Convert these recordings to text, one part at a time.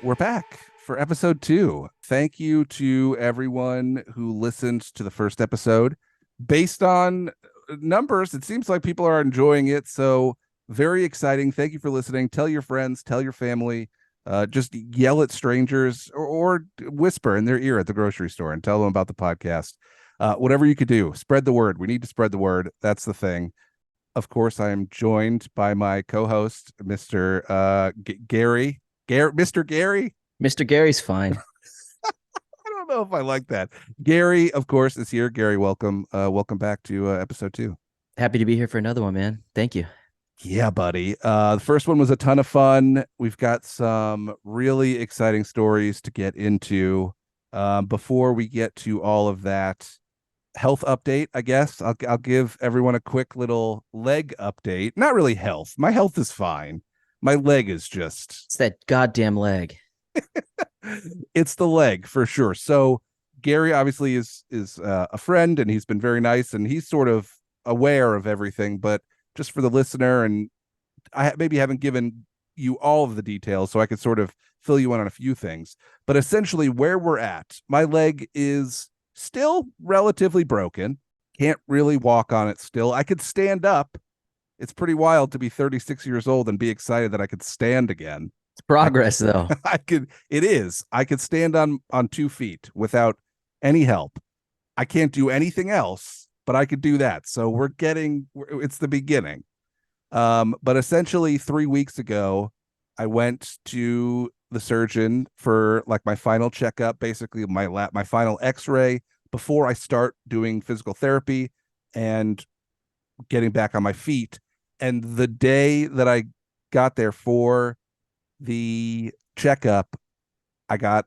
We're back for episode 2. Thank you to everyone who listened to the first episode. Based on numbers, it seems like people are enjoying it. So, very exciting. Thank you for listening. Tell your friends, tell your family, just yell at strangers or whisper in their ear at the grocery store and tell them about the podcast. Whatever you could do, spread the word. We need to spread the word. That's the thing. Of course, I am joined by my co-host, Mr. Gary. Mr. Gary. Mr. Gary's fine. I don't know if I like that. Gary, of course, is here. Gary, welcome. Welcome back to episode 2. Happy to be here for another one, man. Thank you. Yeah, buddy. The first one was a ton of fun. We've got some really exciting stories to get into. Before we get to all of that, health update, I guess. I'll give everyone a quick little leg update. Not really health. My health is fine. My leg is just It's that goddamn leg. it's the leg for sure. So Gary obviously is a friend, and he's been very nice, and he's sort of aware of everything. But just for the listener, and I maybe haven't given you all of the details, so I could sort of fill you in on a few things. But essentially, where we're at, my leg is still relatively broken. Can't really walk on it still. I could stand up. It's pretty wild to be 36 years old and be excited that I could stand again. It's progress, though. I could stand on 2 feet without any help. I can't do anything else, but I could do that. So it's the beginning. But essentially 3 weeks ago, I went to the surgeon for like my final checkup, basically my final x-ray before I start doing physical therapy and getting back on my feet. And the day that I got there for the checkup, I got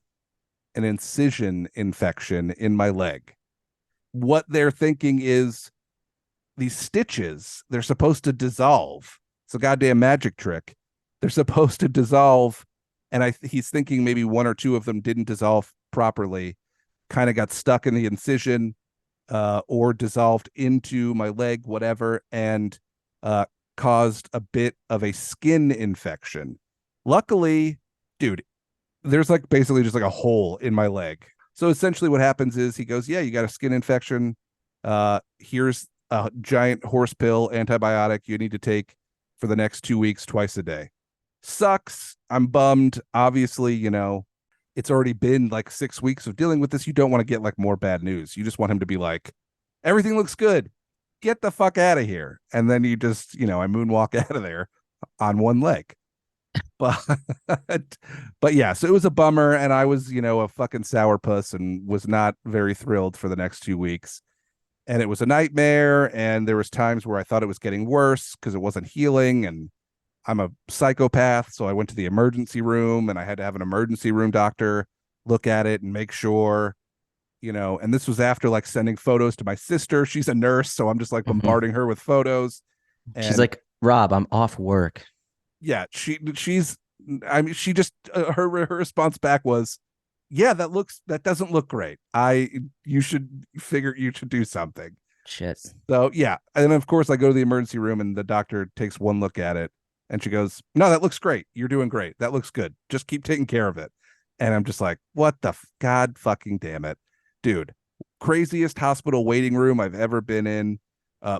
an incision infection in my leg. What they're thinking is these stitches, they're supposed to dissolve. It's a goddamn magic trick. They're supposed to dissolve. And he's thinking maybe 1 or 2 of them didn't dissolve properly, kind of got stuck in the incision or dissolved into my leg, whatever, and caused a bit of a skin infection. Luckily, dude, there's like basically just like a hole in my leg. So essentially what happens is he goes, yeah, you got a skin infection. Here's a giant horse pill antibiotic you need to take for the next 2 weeks, twice a day. Sucks. I'm bummed. Obviously, it's already been like 6 weeks of dealing with this. You don't want to get like more bad news. You just want him to be like, everything looks good. Get the fuck out of here. And then you just, I moonwalk out of there on one leg. But yeah, so it was a bummer, and I was, a fucking sourpuss and was not very thrilled for the next 2 weeks. And it was a nightmare, and there was times where I thought it was getting worse because it wasn't healing, and I'm a psychopath, so I went to the emergency room, and I had to have an emergency room doctor look at it and make sure, and this was after like sending photos to my sister. She's a nurse, so I'm just like bombarding her with photos. She's like, Rob, I'm off work. Yeah, she just her response back was, yeah, that doesn't look great. You should do something. Shit. So yeah, and of course I go to the emergency room, and the doctor takes one look at it, and she goes, no, that looks great. You're doing great. That looks good. Just keep taking care of it. And I'm just like, what the God fucking damn it, dude. Craziest hospital waiting room I've ever been in.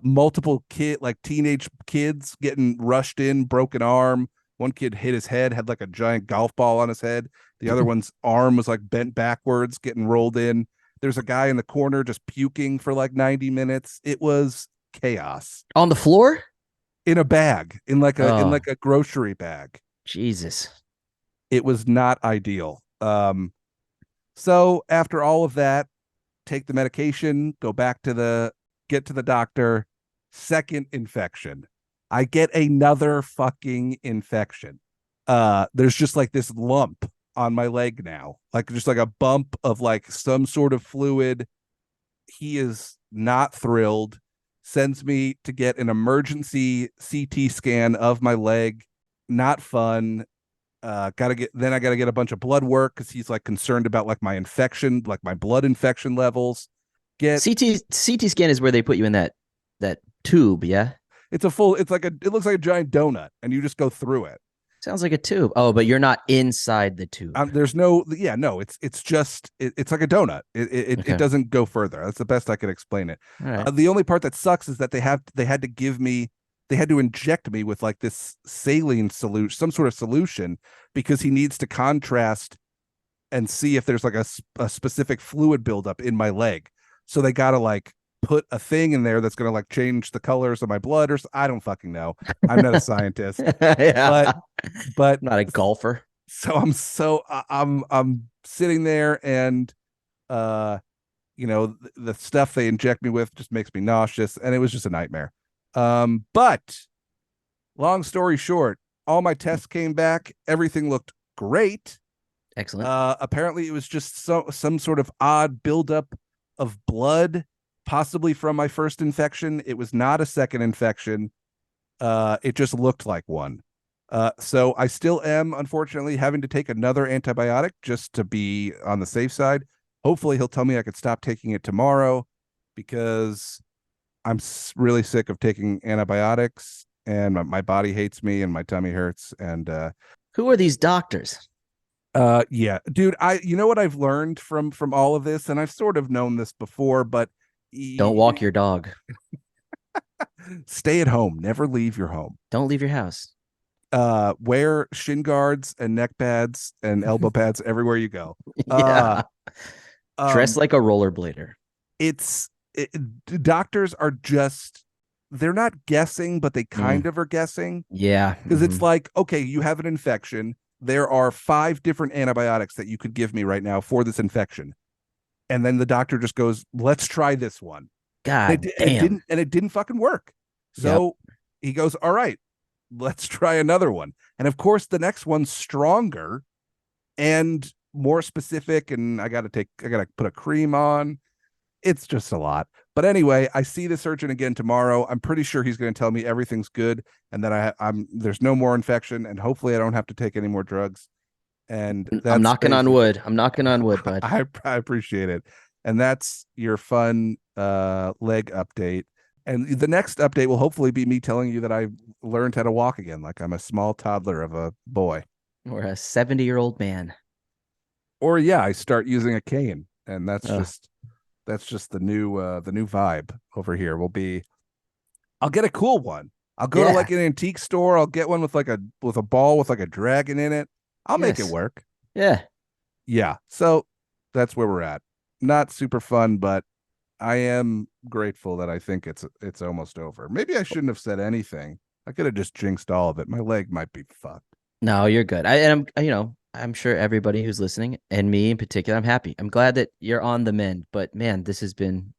Multiple teenage kids getting rushed in, broken arm. One kid hit his head, had like a giant golf ball on his head. The other one's arm was like bent backwards, getting rolled in. There's a guy in the corner just puking for like 90 minutes. It was chaos. On the floor? In a bag, in like a grocery bag. Jesus. It was not ideal. So after all of that, take the medication, get to the doctor. Second infection. I get another fucking infection. There's just like this lump on my leg now, like just like a bump of like some sort of fluid. He is not thrilled. Sends me to get an emergency CT scan of my leg. Not fun. I gotta get a bunch of blood work because he's like concerned about like my infection, like my blood infection levels. CT scan is where they put you in that tube, yeah? It looks like a giant donut, and you just go through it. Sounds like a tube. Oh, but you're not inside the tube. There's no, yeah, no, it's just, it's like a donut. It Okay. doesn't go further. That's the best I could explain it. All right. The only part that sucks is that they had to inject me with like this saline solution, some sort of solution, because he needs to contrast and see if there's like a specific fluid buildup in my leg. So they got to like put a thing in there that's going to like change the colors of my blood, or I don't fucking know. I'm not a scientist, Yeah. but I'm not a golfer. I'm sitting there, and the stuff they inject me with just makes me nauseous, and it was just a nightmare. But long story short, all my tests came back, everything looked great. Excellent. Apparently it was just some sort of odd buildup of blood, possibly from my first infection. It was not a second infection. It just looked like one. So I still am, unfortunately, having to take another antibiotic just to be on the safe side. Hopefully he'll tell me I could stop taking it tomorrow, because I'm really sick of taking antibiotics, and my body hates me and my tummy hurts. And who are these doctors? Yeah, dude, you know what I've learned from all of this, and I've sort of known this before, but Don't walk your dog. Stay at home, never leave your home. Don't leave your house. Wear shin guards and neck pads and elbow pads everywhere you go. Yeah. Dress like a rollerblader. Doctors are just, they're not guessing, but they kind of are guessing. Yeah. Because it's like, okay, you have an infection. There are 5 different antibiotics that you could give me right now for this infection. And then the doctor just goes, let's try this one. God damn. It didn't fucking work. So he goes, all right, let's try another one. And of course, the next one's stronger and more specific. And I got to put a cream on. It's just a lot. But anyway, I see the surgeon again tomorrow. I'm pretty sure he's going to tell me everything's good, and that there's no more infection, and hopefully I don't have to take any more drugs. And I'm knocking on wood. I'm knocking on wood, bud. I appreciate it. And that's your fun leg update. And the next update will hopefully be me telling you that I learned how to walk again, like I'm a small toddler of a boy. Or a 70-year-old man. Or yeah, I start using a cane, and that's just the new vibe over here. I'll get a cool one. I'll go to like an antique store. I'll get one with a ball with like a dragon in it. I'll make it work. Yeah. Yeah. So that's where we're at. Not super fun, but I am grateful that I think it's almost over. Maybe I shouldn't have said anything. I could have just jinxed all of it. My leg might be fucked. No, you're good. I'm sure everybody who's listening, and me in particular, I'm happy. I'm glad that you're on the mend. But man, this has been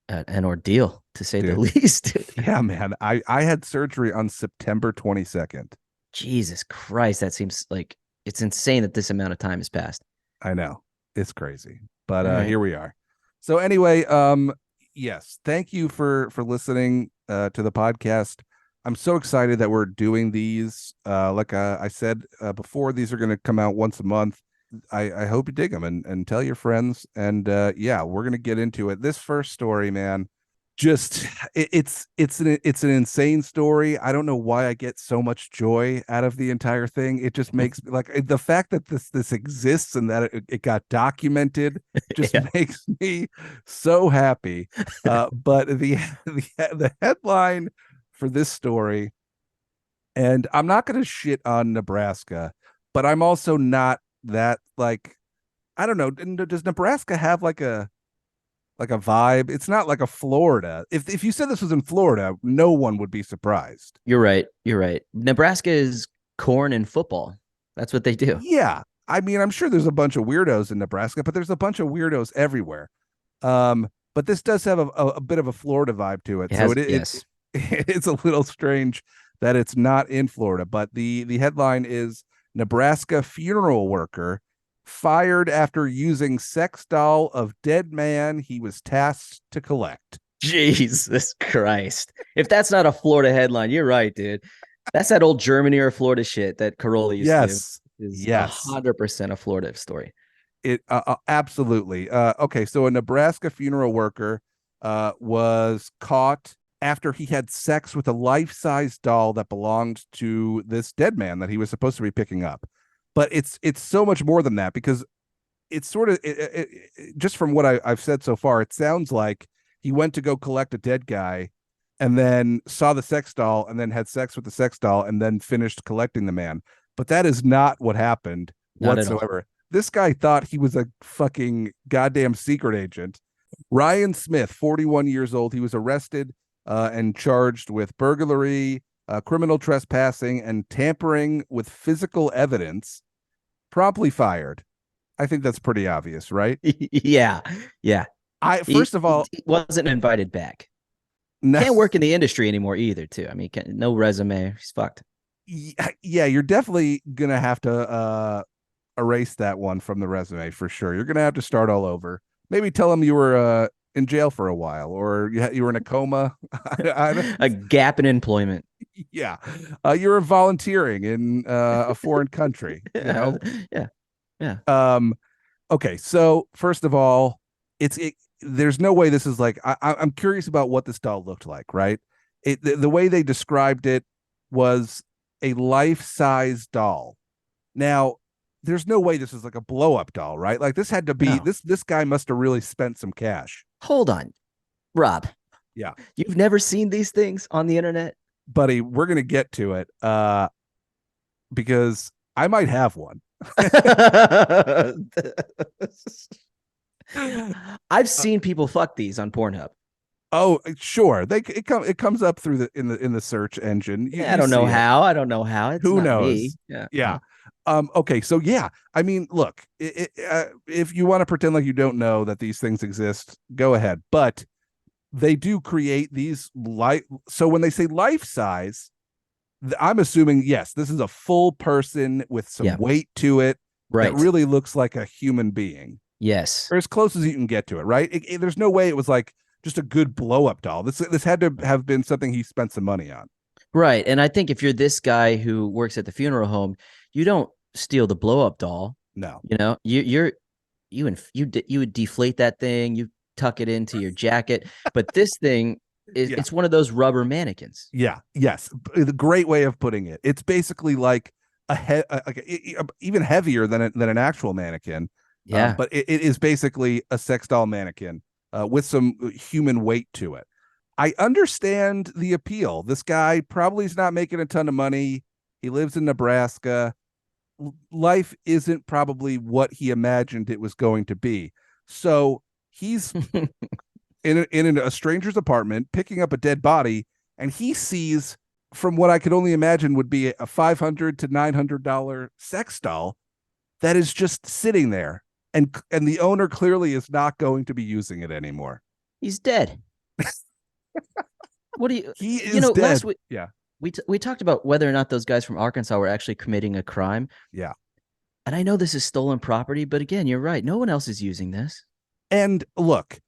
an ordeal, to say the least. Yeah, man. I had surgery on September 22nd. Jesus Christ, that seems like it's insane that this amount of time has passed. I know, it's crazy, but here we are. So anyway, yes, thank you for listening to the podcast. I'm so excited that we're doing these. Like I said before, these are going to come out once a month. I hope you dig them and tell your friends. And yeah, we're going to get into it. This first story, man, just it's an insane story. I don't know why I get so much joy out of the entire thing. It just makes me like the fact that this exists and that it got documented just makes me so happy. But the headline for this story, and I'm not going to shit on Nebraska, but I'm also not that, like, I don't know, does Nebraska have like a vibe? It's not like a Florida. If you said this was in Florida, no one would be surprised. You're right. Nebraska is corn and football. That's what they do. Yeah. I mean, I'm sure there's a bunch of weirdos in Nebraska, but there's a bunch of weirdos everywhere. But this does have a bit of a Florida vibe to it. It's a little strange that it's not in Florida, but the headline is Nebraska funeral worker fired after using sex doll of dead man he was tasked to collect. Jesus Christ. If that's not a Florida headline, you're right, dude. That's that old Germany or Florida shit that Carolla used to do. Yes. 100% a Florida story. It absolutely. Okay, so a Nebraska funeral worker was caught after he had sex with a life-size doll that belonged to this dead man that he was supposed to be picking up. But it's so much more than that, because it's sort of just from what I've said so far, it sounds like he went to go collect a dead guy and then saw the sex doll and then had sex with the sex doll and then finished collecting the man. But that is not what happened Not at all. whatsoever. This guy thought he was a fucking goddamn secret agent. Ryan Smith, 41 years old, he was arrested and charged with burglary, criminal trespassing, and tampering with physical evidence. Promptly fired. I think that's pretty obvious, right? Yeah. Yeah. First of all, he wasn't invited back. no, Can't work in the industry anymore either, too. I mean, no resume. He's fucked. yeah, you're definitely gonna have to erase that one from the resume for sure. You're gonna have to start all over. Maybe tell them you were in jail for a while, or you were in a coma. A gap in employment. Yeah, you were volunteering in a foreign country. You know, Yeah. Yeah. Okay, so first of all, there's no way this is like I'm curious about what this doll looked like, right? The way they described it was a life-size doll. Now, there's no way this is like a blow-up doll, right? Like this had to be No. this guy must have really spent some cash. Hold on, Rob. Yeah. You've never seen these things on the internet? Buddy, we're gonna get to it because I might have one. I've seen people fuck these on Pornhub. Oh, sure. It comes up through in the search engine. I don't know how. I don't know how. It's Who not knows? me. Yeah. Yeah. Okay. So yeah, I mean, look, if you want to pretend like you don't know that these things exist, go ahead. But they do create these so when they say life size, I'm assuming, yes, this is a full person with some weight to it. Right. That really looks like a human being. Yes. Or as close as you can get to it, right? There's no way it was like just a good blow up doll. This had to have been something he spent some money on. Right. And I think if you're this guy who works at the funeral home, you don't steal the blow up doll. No. You know, you would deflate that thing, you tuck it into your jacket. But this thing is it's one of those rubber mannequins. Yeah. Yes. The great way of putting it. It's basically like even heavier than an actual mannequin. Yeah. But it is basically a sex doll mannequin with some human weight to it. I understand the appeal. This guy probably is not making a ton of money. He lives in Nebraska. Life isn't probably what he imagined it was going to be. So he's in a stranger's apartment picking up a dead body, and he sees, from what I could only imagine would be a $500 to $900 sex doll that is just sitting there, and the owner clearly is not going to be using it anymore. He's dead. What do you? He is dead. Last week, yeah, we talked about whether or not those guys from Arkansas were actually committing a crime. Yeah, and I know this is stolen property, but again, you're right. No one else is using this. And look,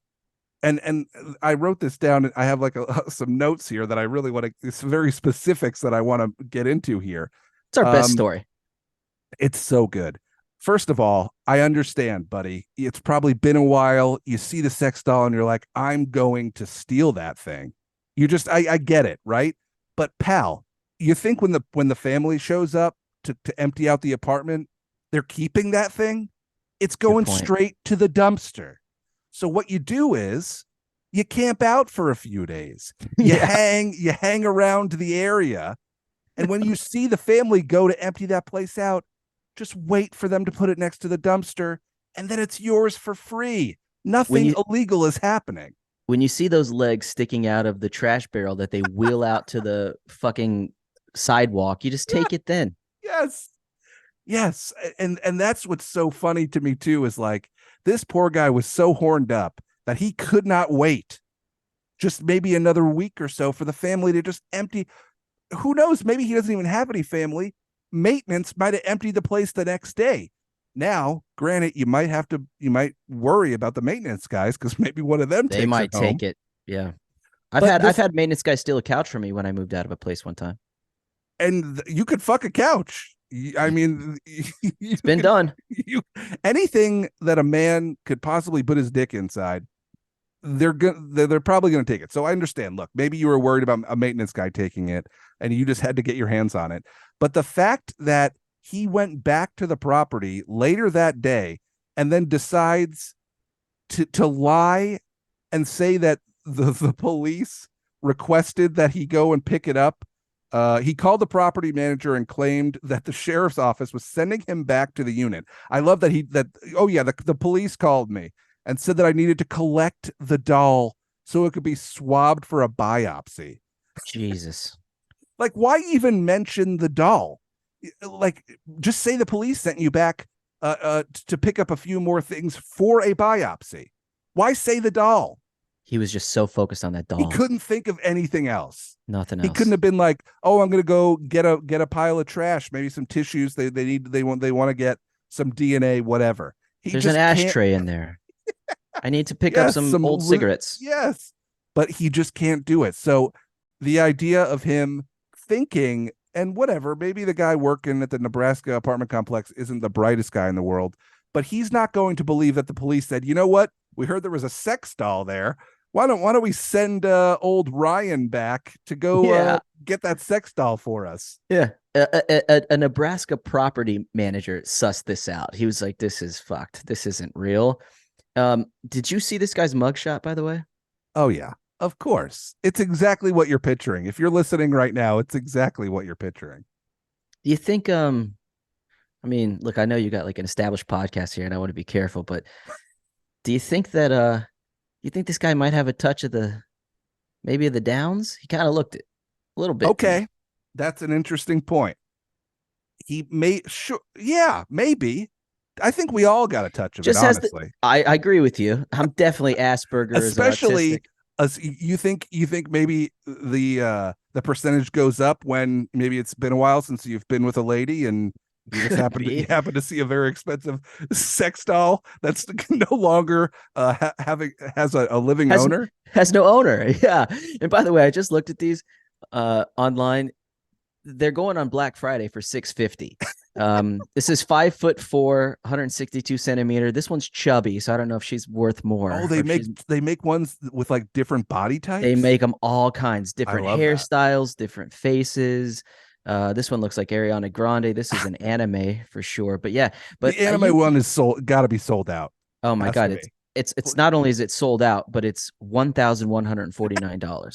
and I wrote this down. I have like some notes here that I really want to. It's very specifics that I want to get into here. It's our best story. It's so good. First of all, I understand, buddy. It's probably been a while. You see the sex doll and you're like, I'm going to steal that thing. I get it, right? But pal, you think when the family shows up to empty out the apartment, they're keeping that thing? It's going straight to the dumpster. So what you do is you camp out for a few days. You hang around the area. And when you see the family go to empty that place out, just wait for them to put it next to the dumpster, and then it's yours for free. Nothing illegal is happening. When you see those legs sticking out of the trash barrel that they wheel out to the fucking sidewalk, you just take it then. Yes. And that's what's so funny to me too, is like this poor guy was so horned up that he could not wait just maybe another week or so for the family to just empty. Who knows? Maybe he doesn't even have any family. Maintenance might have emptied the place the next day. Now, granted, you might worry about the maintenance guys because maybe one of them they might take it. Yeah, I've had maintenance guys steal a couch from me when I moved out of a place one time. And you could fuck a couch. I mean, it's been done. Anything that a man could possibly put his dick inside, they're probably gonna take it. So I understand. Look, maybe you were worried about a maintenance guy taking it, and you just had to get your hands on it. But the fact that he went back to the property later that day and then decides to lie and say that the police requested that he go and pick it up. He called the property manager and claimed that the sheriff's office was sending him back to the unit. I love that the police called me and said that I needed to collect the doll so it could be swabbed for a biopsy. Jesus. Like, why even mention the doll? Like, just say the police sent you back to pick up a few more things for a biopsy. Why say the doll? He was just so focused on that doll. He couldn't think of anything else. Nothing else. He couldn't have been like, "Oh, I'm going to go get a pile of trash, maybe some tissues. They want to get some DNA, whatever." There's an ashtray in there. I need to pick up some old cigarettes. Yes, but he just can't do it. So the idea of him thinking, and whatever, maybe the guy working at the Nebraska apartment complex isn't the brightest guy in the world, but he's not going to believe that the police said, "You know what? We heard there was a sex doll there. Why don't we send old Ryan back to go get that sex doll for us?" Yeah. A Nebraska property manager sussed this out. He was like, "This is fucked. This isn't real." Did you see this guy's mugshot, by the way? Oh, yeah, of course. It's exactly what you're picturing. If you're listening right now, it's exactly what you're picturing. Do you think, I mean, look, I know you got like an established podcast here and I want to be careful, but do you think that, you think this guy might have a touch of the downs? He kind of looked it a little bit. Okay. That's an interesting point. Yeah, maybe. I think we all got a touch of it, honestly. I agree with you. I'm definitely Asperger's, especially you think maybe the percentage goes up when maybe it's been a while since you've been with a lady and you just happen to see a very expensive sex doll that's no longer has a living owner. Has no owner. Yeah. And by the way, I just looked at these online. They're going on Black Friday for $650. This is 5'4", 162 centimeter. This one's chubby, so I don't know if she's worth more. Oh, they make ones with like different body types. They make them all kinds, different hairstyles, different faces. This one looks like Ariana Grande. This is an anime for sure. But yeah, but the anime one is got to be sold out. Oh my God, it's not only is it sold out, but it's $1,149.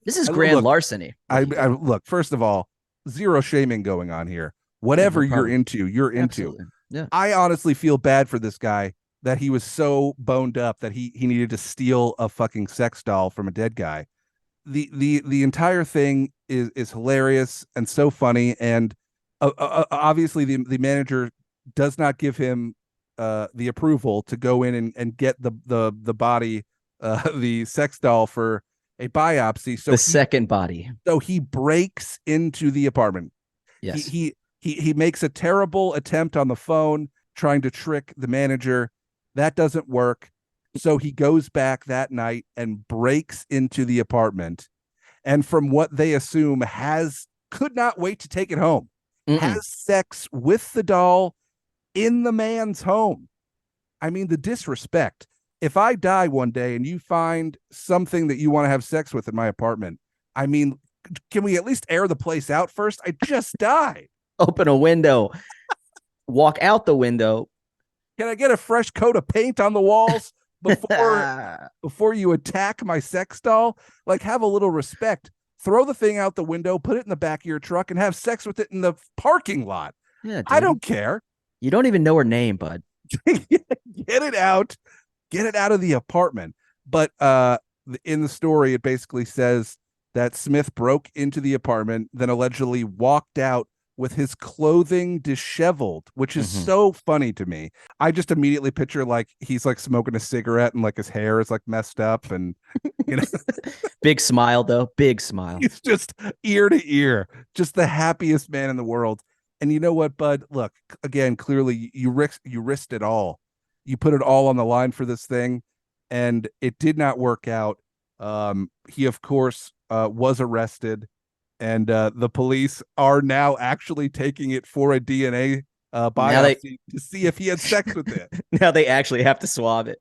This is grand larceny. I look, first of all, zero shaming going on here. Whatever you're into, you're into. Absolutely. Yeah. I honestly feel bad for this guy that he was so boned up that he needed to steal a fucking sex doll from a dead guy. The entire thing is hilarious and so funny, and obviously the manager does not give him the approval to go in and get the body, the sex doll for a biopsy. So second body. So he breaks into the apartment. Yes. He makes a terrible attempt on the phone trying to trick the manager. That doesn't work. So he goes back that night and breaks into the apartment. And from what they assume could not wait to take it home. Has sex with the doll in the man's home. I mean, the disrespect. If I die one day and you find something that you want to have sex with in my apartment, I mean, can we at least air the place out first? I just died. Open a window, walk out the window. Can I get a fresh coat of paint on the walls before you attack my sex doll? Like, have a little respect. Throw the thing out the window, put it in the back of your truck, and have sex with it in the parking lot. Yeah, dude. I don't care. You don't even know her name, bud. Get it out. Get it out of the apartment. But in the story, it basically says that Smith broke into the apartment, then allegedly walked out with his clothing disheveled, which is so funny to me. I just immediately picture like he's like smoking a cigarette and like his hair is like messed up and you know. Big smile though, big smile. He's just ear to ear, just the happiest man in the world. And you know what, bud? Look, again, clearly you risked it all. You put it all on the line for this thing, and it did not work out. He, of course, was arrested, and the police are now actually taking it for a DNA biopsy to see if he had sex with it. Now they actually have to swab it.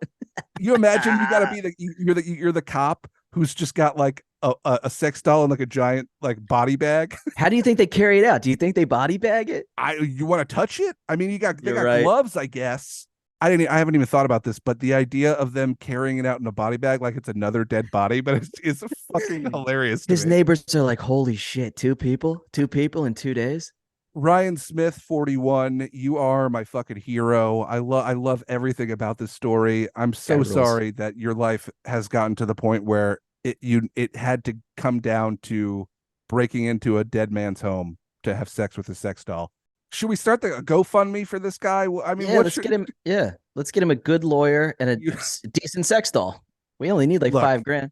You imagine you got to be you're the cop who's just got like a sex doll in like a giant like body bag. How do you think they carry it out? Do you think they body bag it? You want to touch it? I mean, they You're got right. gloves, I guess. I haven't even thought about this, but the idea of them carrying it out in a body bag like it's another dead body, but it's fucking hilarious to His me. neighbors are like, holy shit, two people in 2 days. Ryan Smith, 41, you are my fucking hero. I love everything about this story. I'm Guy so rules. sorry that your life has gotten to the point where it had to come down to breaking into a dead man's home to have sex with a sex doll. Should we start the GoFundMe for this guy? I mean, Yeah, what let's should get him. Yeah, let's get him a good lawyer and a you decent sex doll. We only need like look? 5 grand.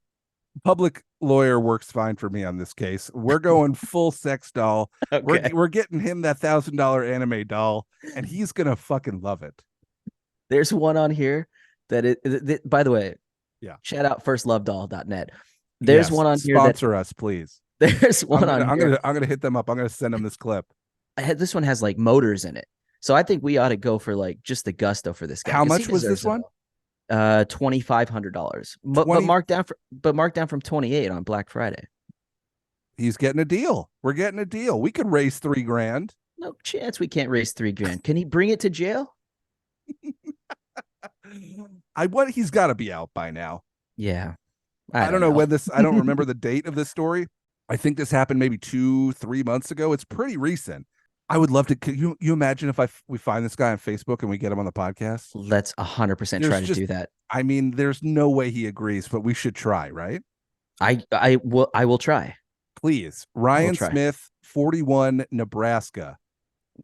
Public lawyer works fine for me on this case. We're going full sex doll. Okay. We're getting him that $1,000 anime doll, and he's gonna fucking love it. There's one on here by the way, Yeah. shout out firstlovedoll.net. There's Yes. one on here that Sponsor us, please. there's one on here. I'm gonna hit them up. I'm gonna send them this clip. This one has like motors in it. So I think we ought to go for like just the gusto for this guy. How 'Cause he much was this deserves it one? all. $2,500. But 20. marked down from 28 on Black Friday. He's getting a deal. We're getting a deal. We could raise $3,000. No chance we can't raise 3 grand. Can he bring it to jail? He's got to be out by now. Yeah. I don't know when this. I don't remember the date of this story. I think this happened maybe 2-3 months ago. It's pretty recent. I would love to. Could you imagine if we find this guy on Facebook and we get him on the podcast? Let's 100% try to do that. I mean, there's no way he agrees, but we should try, right? I will try. Please. Ryan Smith, 41, Nebraska.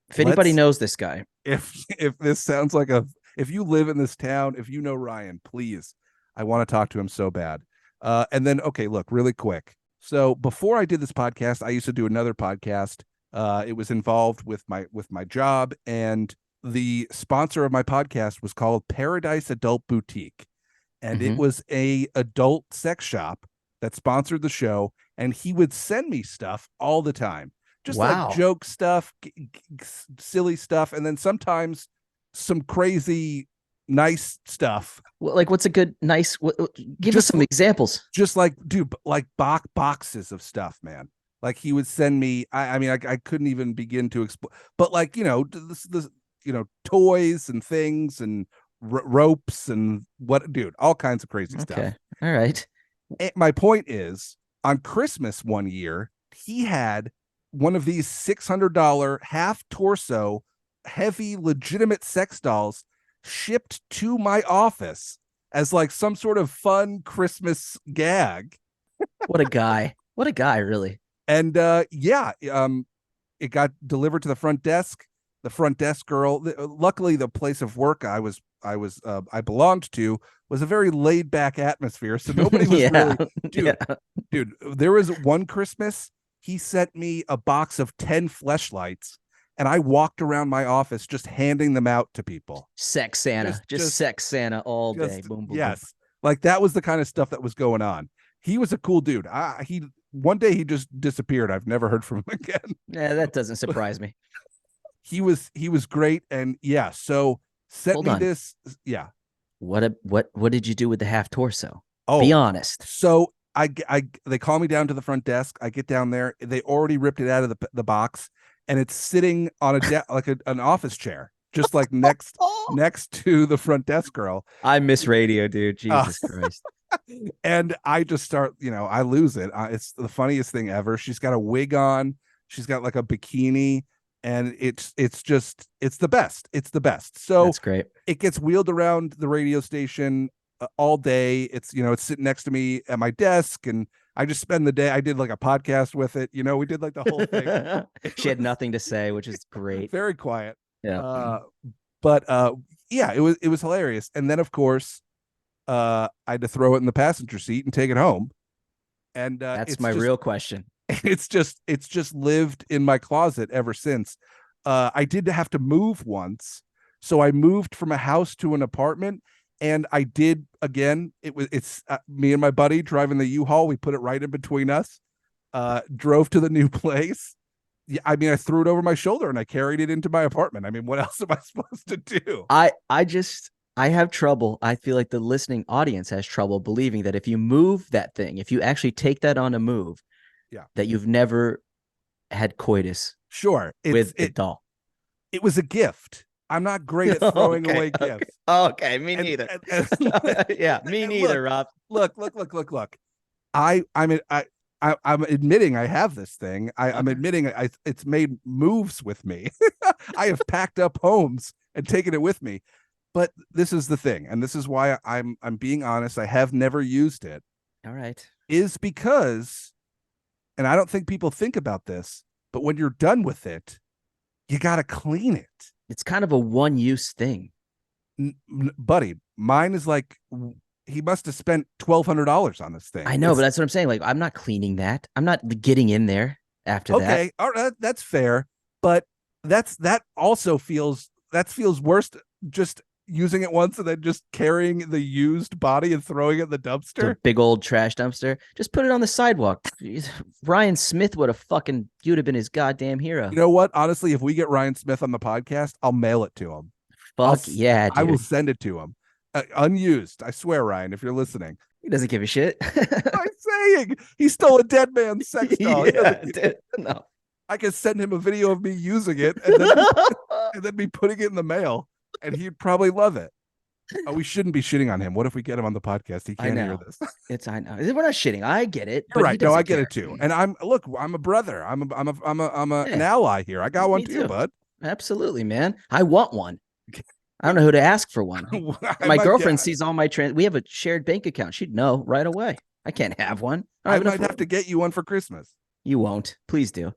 If anybody knows this guy, if this sounds like if you live in this town, if you know Ryan, please, I want to talk to him so bad. And then, okay, look, really quick. So before I did this podcast, I used to do another podcast. It was involved with my job, and the sponsor of my podcast was called Paradise Adult Boutique, and it was a adult sex shop that sponsored the show, and he would send me stuff all the time, just like joke stuff, silly stuff, and then sometimes some crazy nice stuff. Well, like what's a good nice give us some examples. Just like, dude, like boxes of stuff, man. Like he would send me, I mean, I couldn't even begin to explain, but like, this toys and things and ropes and dude, all kinds of crazy stuff. All right. My point is, on Christmas one year, he had one of these $600 half torso, heavy, legitimate sex dolls shipped to my office as like some sort of fun Christmas gag. What a guy. What a guy, really. And it got delivered to the front desk. The front desk girl, luckily the place of work I belonged to was a very laid back atmosphere. So nobody was really, dude, there was one Christmas, he sent me a box of 10 fleshlights, and I walked around my office just handing them out to people. Sex Santa, just sex Santa all day. Boom, boom. Yes. Boom. Like that was the kind of stuff that was going on. He was a cool dude. One day he just disappeared. I've never heard from him again. Yeah, that doesn't surprise me. He was great. And yeah, so sent me this. Yeah. What did you do with the half torso? Oh, be honest. So they call me down to the front desk. I get down there. They already ripped it out of the box, and it's sitting on like an office chair, just like next to the front desk girl. I miss radio, dude. Jesus Christ. And I just start, I lose it. It's the funniest thing ever. She's got a wig on. She's got like a bikini, and it's the best. It's the best. So that's great. It gets wheeled around the radio station all day. It's sitting next to me at my desk, and I just spend the day. I did like a podcast with it. We did like the whole thing. She had nothing to say, which is great. Very quiet. Yeah. But it was hilarious. And then of course, I had to throw it in the passenger seat and take it home. And that's my real question. It's just lived in my closet ever since. I did have to move once, so I moved from a house to an apartment, and I did again. It's me and my buddy driving the U-Haul. We put it right in between us. Drove to the new place. Yeah, I mean, I threw it over my shoulder and I carried it into my apartment. I mean, what else am I supposed to do? I just I have trouble. I feel like the listening audience has trouble believing that if you move that thing, if you actually take that on a move, Yeah. that you've never had coitus Sure. with the doll. It was a gift. I'm not great at throwing Okay. away Okay. gifts. Okay. Me And neither. and, Yeah. Me and look, neither, Rob. look. I'm admitting I have this thing. I'm Okay. admitting it's made moves with me. I have packed up homes and taken it with me. But this is the thing, and this is why I'm being honest. I have never used it. All right. Is because, and I don't think people think about this, but when you're done with it, you got to clean it. It's kind of a one-use thing. Buddy, mine is like he must have spent $1,200 on this thing. I know, but that's what I'm saying. Like, I'm not cleaning that. I'm not getting in there after that. Okay, all right, that's fair, but that also feels worse. Just using it once and then just carrying the used body and throwing it in the The dumpster. big old trash dumpster. Just put it on the sidewalk. Ryan Smith would have you'd have been his goddamn hero. You know what? Honestly, if we get Ryan Smith on the podcast, I'll mail it to him. Fuck yeah, I will dude. send it to him. Unused. I swear, Ryan, if you're listening. He doesn't give a shit. I'm saying he stole a dead man's sex doll. Yeah, dude. No. I could send him a video of me using it and then be putting it in the mail, and he'd probably love it. Oh, we shouldn't be shitting on him. What if we get him on the podcast? He can't hear this. I know. We're not shitting. I get it. You're right. No, I get care. it too. And I'm a brother. An ally here. I got one too, bud. Absolutely, man. I want one. I don't know who to ask for one. My girlfriend sees all my we have a shared bank account. She'd know right away. I can't have one. I might have to get you one for Christmas. You won't. Please do.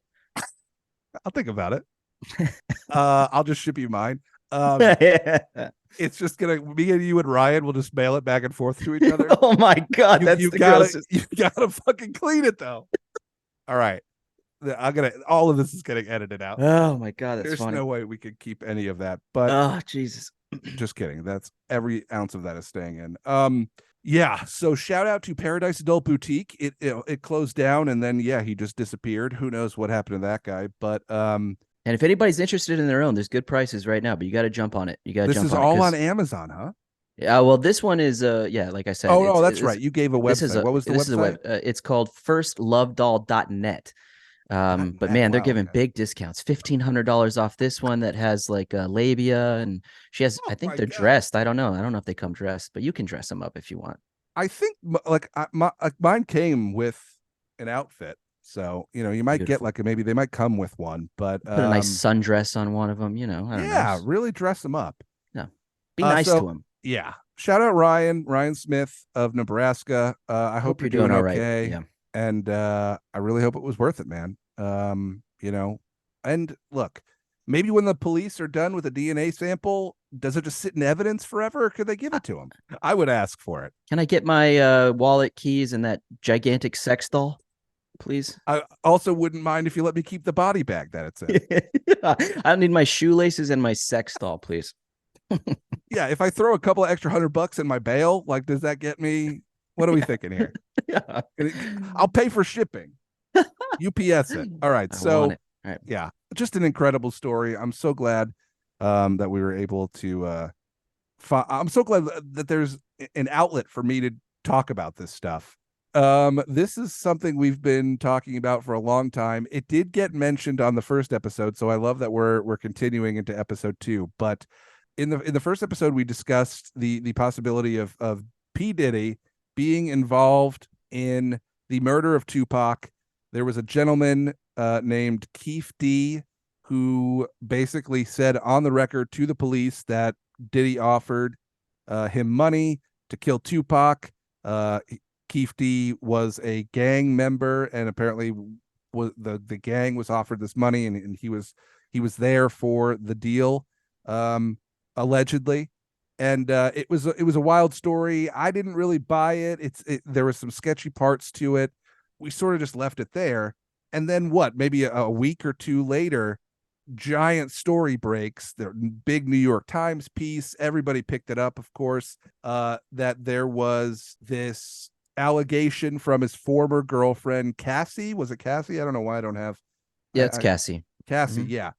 I'll think about it. I'll just ship you mine. It's just gonna me and you and Ryan will just mail it back and forth to each other. Oh my god, you gotta fucking clean it though. All right. All of this is getting edited out. Oh my god, that's There's funny. no way we could keep any of that. But oh Jesus. Just kidding. That's every ounce of that is staying in. Yeah. So shout out to Paradise Adult Boutique. It closed down and then he just disappeared. Who knows what happened to that guy? But and if anybody's interested in their own, there's good prices right now, but you got to jump on it. You got to jump on it. This is all on Amazon, huh? Yeah, well, this one is like I said. Oh no, that's right. You gave a website. What was the website? It's called firstlovedoll.net. But man, they're giving big discounts. $1,500 off this one that has like labia, and she has. I think they're dressed. I don't know if they come dressed, but you can dress them up if you want. I think mine came with an outfit, so you might get maybe they might come with one, but put a nice sundress on one of them. I don't know. Really dress them up. No, be nice to him. Yeah, shout out Ryan Smith of Nebraska. I hope you're doing okay. Right. Yeah. And I really hope it was worth it, man. And look, maybe when the police are done with a DNA sample, does it just sit in evidence forever, or could they give it to him? I would ask for it. Can I get my wallet, keys, and that gigantic sex doll, please? I also wouldn't mind if you let me keep the body bag that it's in. I need my shoelaces and my sex doll, please. Yeah, if I throw a couple of extra $100 in my bail, does that get me? What are we thinking here? Yeah. I'll pay for shipping. UPS it. All right. So, yeah, just an incredible story. I'm so glad that we were able to. I'm so glad that there's an outlet for me to talk about this stuff. This is something we've been talking about for a long time. It did get mentioned on the first episode, so I love that we're continuing into episode 2. But in the first episode, we discussed the possibility of P. Diddy being involved in the murder of Tupac. There was a gentleman named Keith D who basically said on the record to the police that Diddy offered him money to kill Tupac. Keith D was a gang member, and apparently the gang was offered this money, and he was there for the deal, allegedly. And it was a wild story. I didn't really buy it. There was some sketchy parts to it. We sort of just left it there. And then maybe a week or two later, giant story breaks. The big New York Times piece. Everybody picked it up, of course, that there was this allegation from his former girlfriend, Cassie. Was it Cassie? I don't know why I don't have. Yeah, it's Cassie. Cassie, yeah.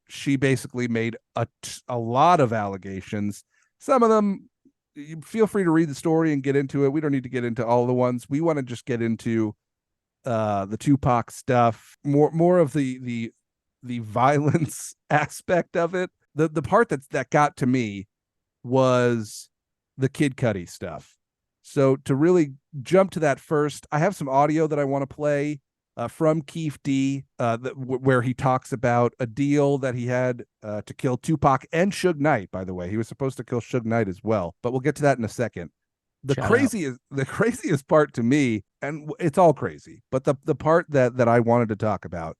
She basically made a lot of allegations Some of them, you feel free to read the story and get into it. We don't need to get into all the ones. We want to just get into the Tupac stuff, more of the violence aspect of it. The part that got to me was the Kid Cudi stuff. So to really jump to that first, I have some audio that I want to play from Keith D, where he talks about a deal that he had to kill Tupac and Suge Knight. By the way, he was supposed to kill Suge Knight as well, but we'll get to that in a second. The craziest part to me, and it's all crazy, but the part that I wanted to talk about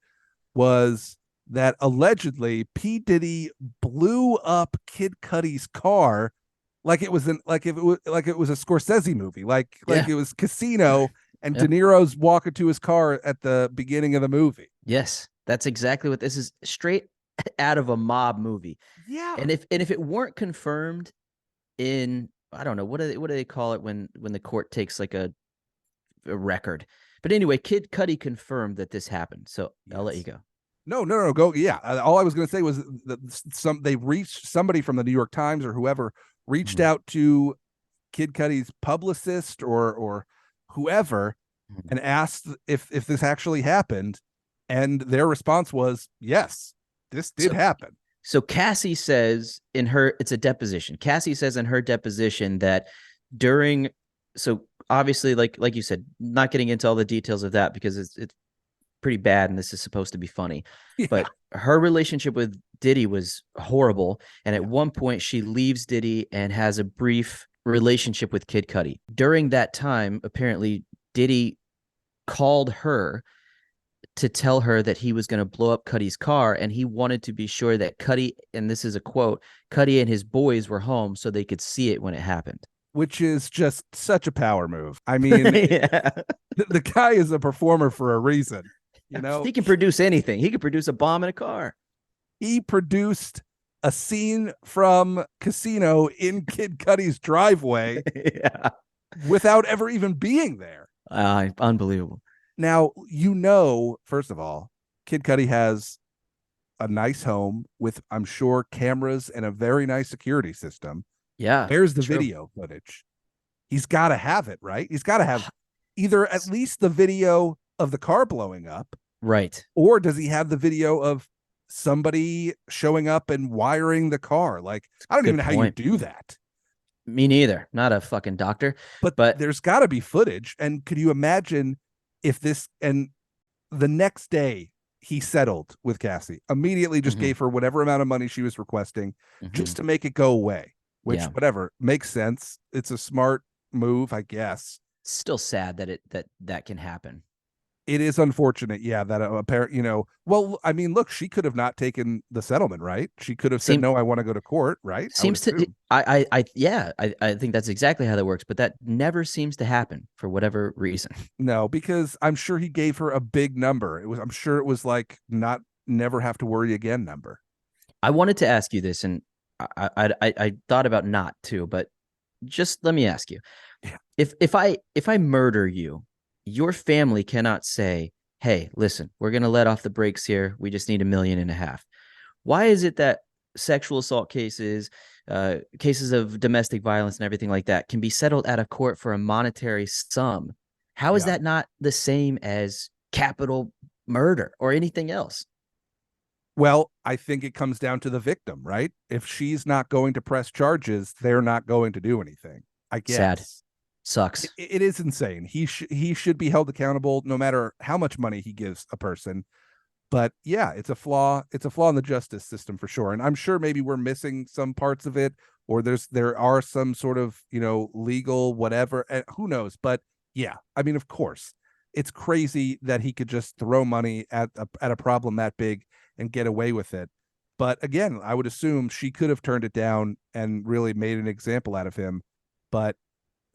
was that allegedly P. Diddy blew up Kid Cudi's car like it was a Scorsese movie, like it was Casino, and De Niro's walking to his car at the beginning of the movie. Yes, that's exactly what this is, straight out of a mob movie. Yeah. And if it weren't confirmed in, I don't know, what do they call it when the court takes like a record? But anyway, Kid Cudi confirmed that this happened. So yes. I'll let you go. No, go. Yeah. All I was going to say was that they reached somebody from the New York Times or whoever reached out to Kid Cudi's publicist or whoever and asked if this actually happened. And their response was, yes, this did happen. So Cassie says in her, it's a deposition. Cassie says in her deposition that so obviously, like you said, not getting into all the details of that because it's pretty bad and this is supposed to be funny, but her relationship with Diddy was horrible. And at one point she leaves Diddy and has a brief relationship with Kid Cudi. During that time, apparently Diddy called her to tell her that he was going to blow up Cudi's car, and he wanted to be sure that Cudi, and this is a quote, Cudi and his boys were home so they could see it when it happened. Which is just such a power move. I mean, the guy is a performer for a reason. You know, he can produce anything. He could produce a bomb in a car. He produced a scene from Casino in Kid Cudi's driveway without ever even being there. Unbelievable. Now, first of all, Kid Cudi has a nice home with, I'm sure, cameras and a very nice security system. Yeah. There's the video footage. He's got to have it, right? He's got to have either at least the video of the car blowing up. Right. Or does he have the video of somebody showing up and wiring the car? Like, I don't even know how you do that. Me neither. Not a fucking doctor. But there's got to be footage. And could you imagine if the next day he settled with Cassie, immediately just gave her whatever amount of money she was requesting just to make it go away, which whatever makes sense. It's a smart move, I guess. Still sad that that can happen. It is unfortunate, that apparent, well, I mean, look, she could have not taken the settlement, right? She could have said, no, I want to go to court, right? I think that's exactly how that works, but that never seems to happen for whatever reason. No, because I'm sure he gave her a big number. I'm sure it was like never have to worry again number. I wanted to ask you this, and I thought about not to, but just let me ask you. Yeah. If I murder you, your family cannot say, hey, listen, we're going to let off the brakes here. We just need $1.5 million. Why is it that sexual assault cases, cases of domestic violence and everything like that can be settled out of court for a monetary sum? How is that not the same as capital murder or anything else? Well, I think it comes down to the victim, right? If she's not going to press charges, they're not going to do anything. I guess. Sad. Sucks. It is insane. He should be held accountable no matter how much money he gives a person. But yeah, it's a flaw. It's a flaw in the justice system for sure. And I'm sure maybe we're missing some parts of it, or there are some sort of, legal whatever, and who knows. But yeah, I mean, of course, it's crazy that he could just throw money at a problem that big and get away with it. But again, I would assume she could have turned it down and really made an example out of him. But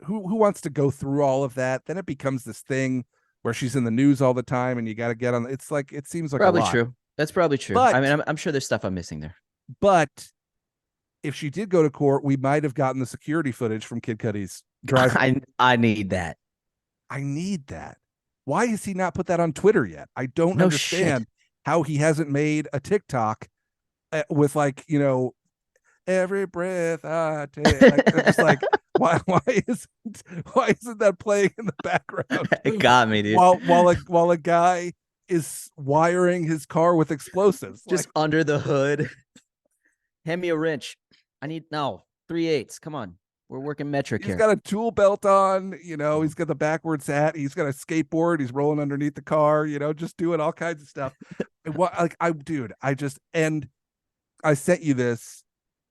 who wants to go through all of that? Then it becomes this thing where she's in the news all the time and you got to get on. It's like, it seems like probably a lot. True. That's probably true. But, I mean, I'm sure there's stuff I'm missing there. But if she did go to court, we might have gotten the security footage from Kid Cudi's driveway. I need that. I need that. Why has he not put that on Twitter yet? I don't understand how he hasn't made a TikTok with every breath I take. Like, I'm just like, why isn't that playing in the background It got me, dude. while a guy is wiring his car with explosives? Just Like, under the hood. Hand me a wrench. I need 3/8. Come on. We're working metric he's here. got a tool belt on, he's got the backwards hat, he's got a skateboard, he's rolling underneath the car, just doing all kinds of stuff. And I sent you this.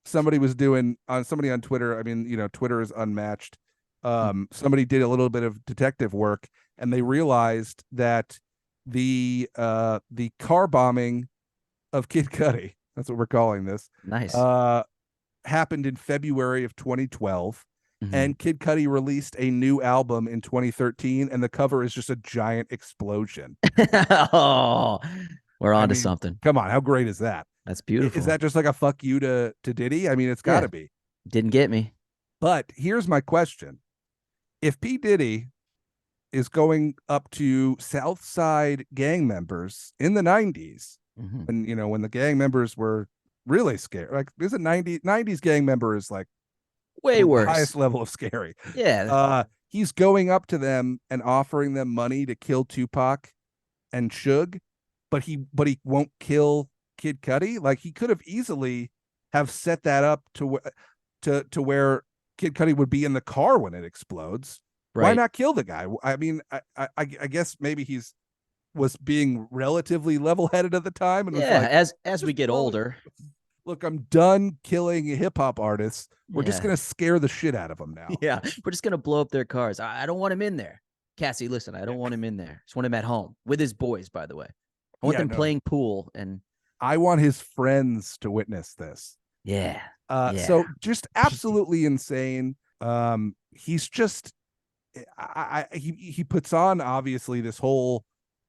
Somebody on Twitter. I mean, Twitter is unmatched. Somebody did a little bit of detective work, and they realized that the car bombing of Kid Cudi, that's what we're calling this, Nice. happened in February of 2012. Mhm. And Kid Cudi released a new album in 2013, and the cover is just a giant explosion. Oh, we're on to mean, something. Come on, how great is that? That's beautiful. Is that just like a fuck you to Diddy? I mean, it's got to be. Didn't get me. But here's my question. If P. Diddy is going up to Southside gang members in the 90s, when the gang members were really scary, like there's a 90s gang member is like way worse, highest level of scary. Yeah. He's going up to them and offering them money to kill Tupac and Suge, but he won't kill Kid Cudi. Like, he could have easily have set that up to where Kid Cudi would be in the car when it explodes. Right. Why not kill the guy? I mean, I guess maybe was being relatively level-headed at the time, and was like, as we get older. Look, I'm done killing hip hop artists. We're just gonna scare the shit out of them now. Yeah, we're just gonna blow up their cars. I don't want him in there. Cassie, listen, I don't want him in there. Just want him at home with his boys, by the way. I want them playing pool, and I want his friends to witness this. Yeah. So just absolutely insane. He's just he puts on, obviously, this whole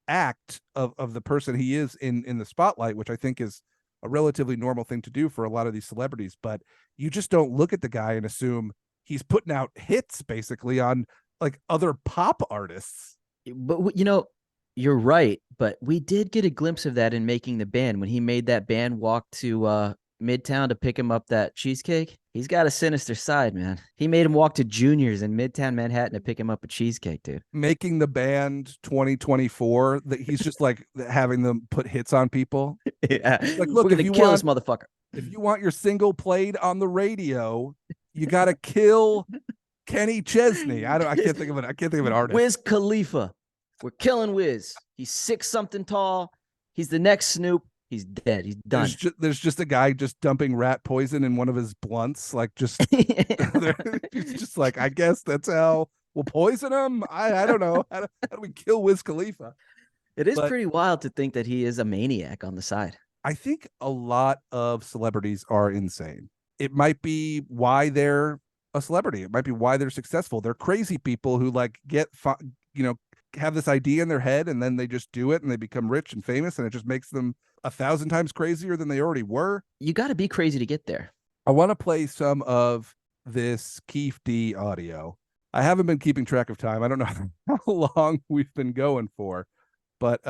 act of the person he is in the spotlight, which I think is a relatively normal thing to do for a lot of these celebrities. But you just don't look at the guy and assume he's putting out hits basically on like other pop artists. But you're right, but we did get a glimpse of that in Making the Band when he made that band walk to Midtown to pick him up that cheesecake. He's got a sinister side, man. He made him walk to Junior's in Midtown Manhattan to pick him up a cheesecake, dude. Making the Band 2024, that he's just like having them put hits on people. Yeah. Like, look, we're gonna kill this motherfucker. If you want your single played on the radio, you gotta kill Kenny Chesney. I can't think of an artist. Wiz Khalifa. We're killing Wiz. He's 6-something tall. He's the next Snoop. He's dead. He's done. There's just a guy just dumping rat poison in one of his blunts. Like, just he's just like, I guess that's how we'll poison him. I don't know. How do we kill Wiz Khalifa? It is pretty wild to think that he is a maniac on the side. I think a lot of celebrities are insane. It might be why they're a celebrity. It might be why they're successful. They're crazy people who like have this idea in their head, and then they just do it, and they become rich and famous, and it just makes them 1,000 times crazier than they already were. You got to be crazy to get there. I want to play some of this Keith D audio. I haven't been keeping track of time. I don't know how long we've been going for, but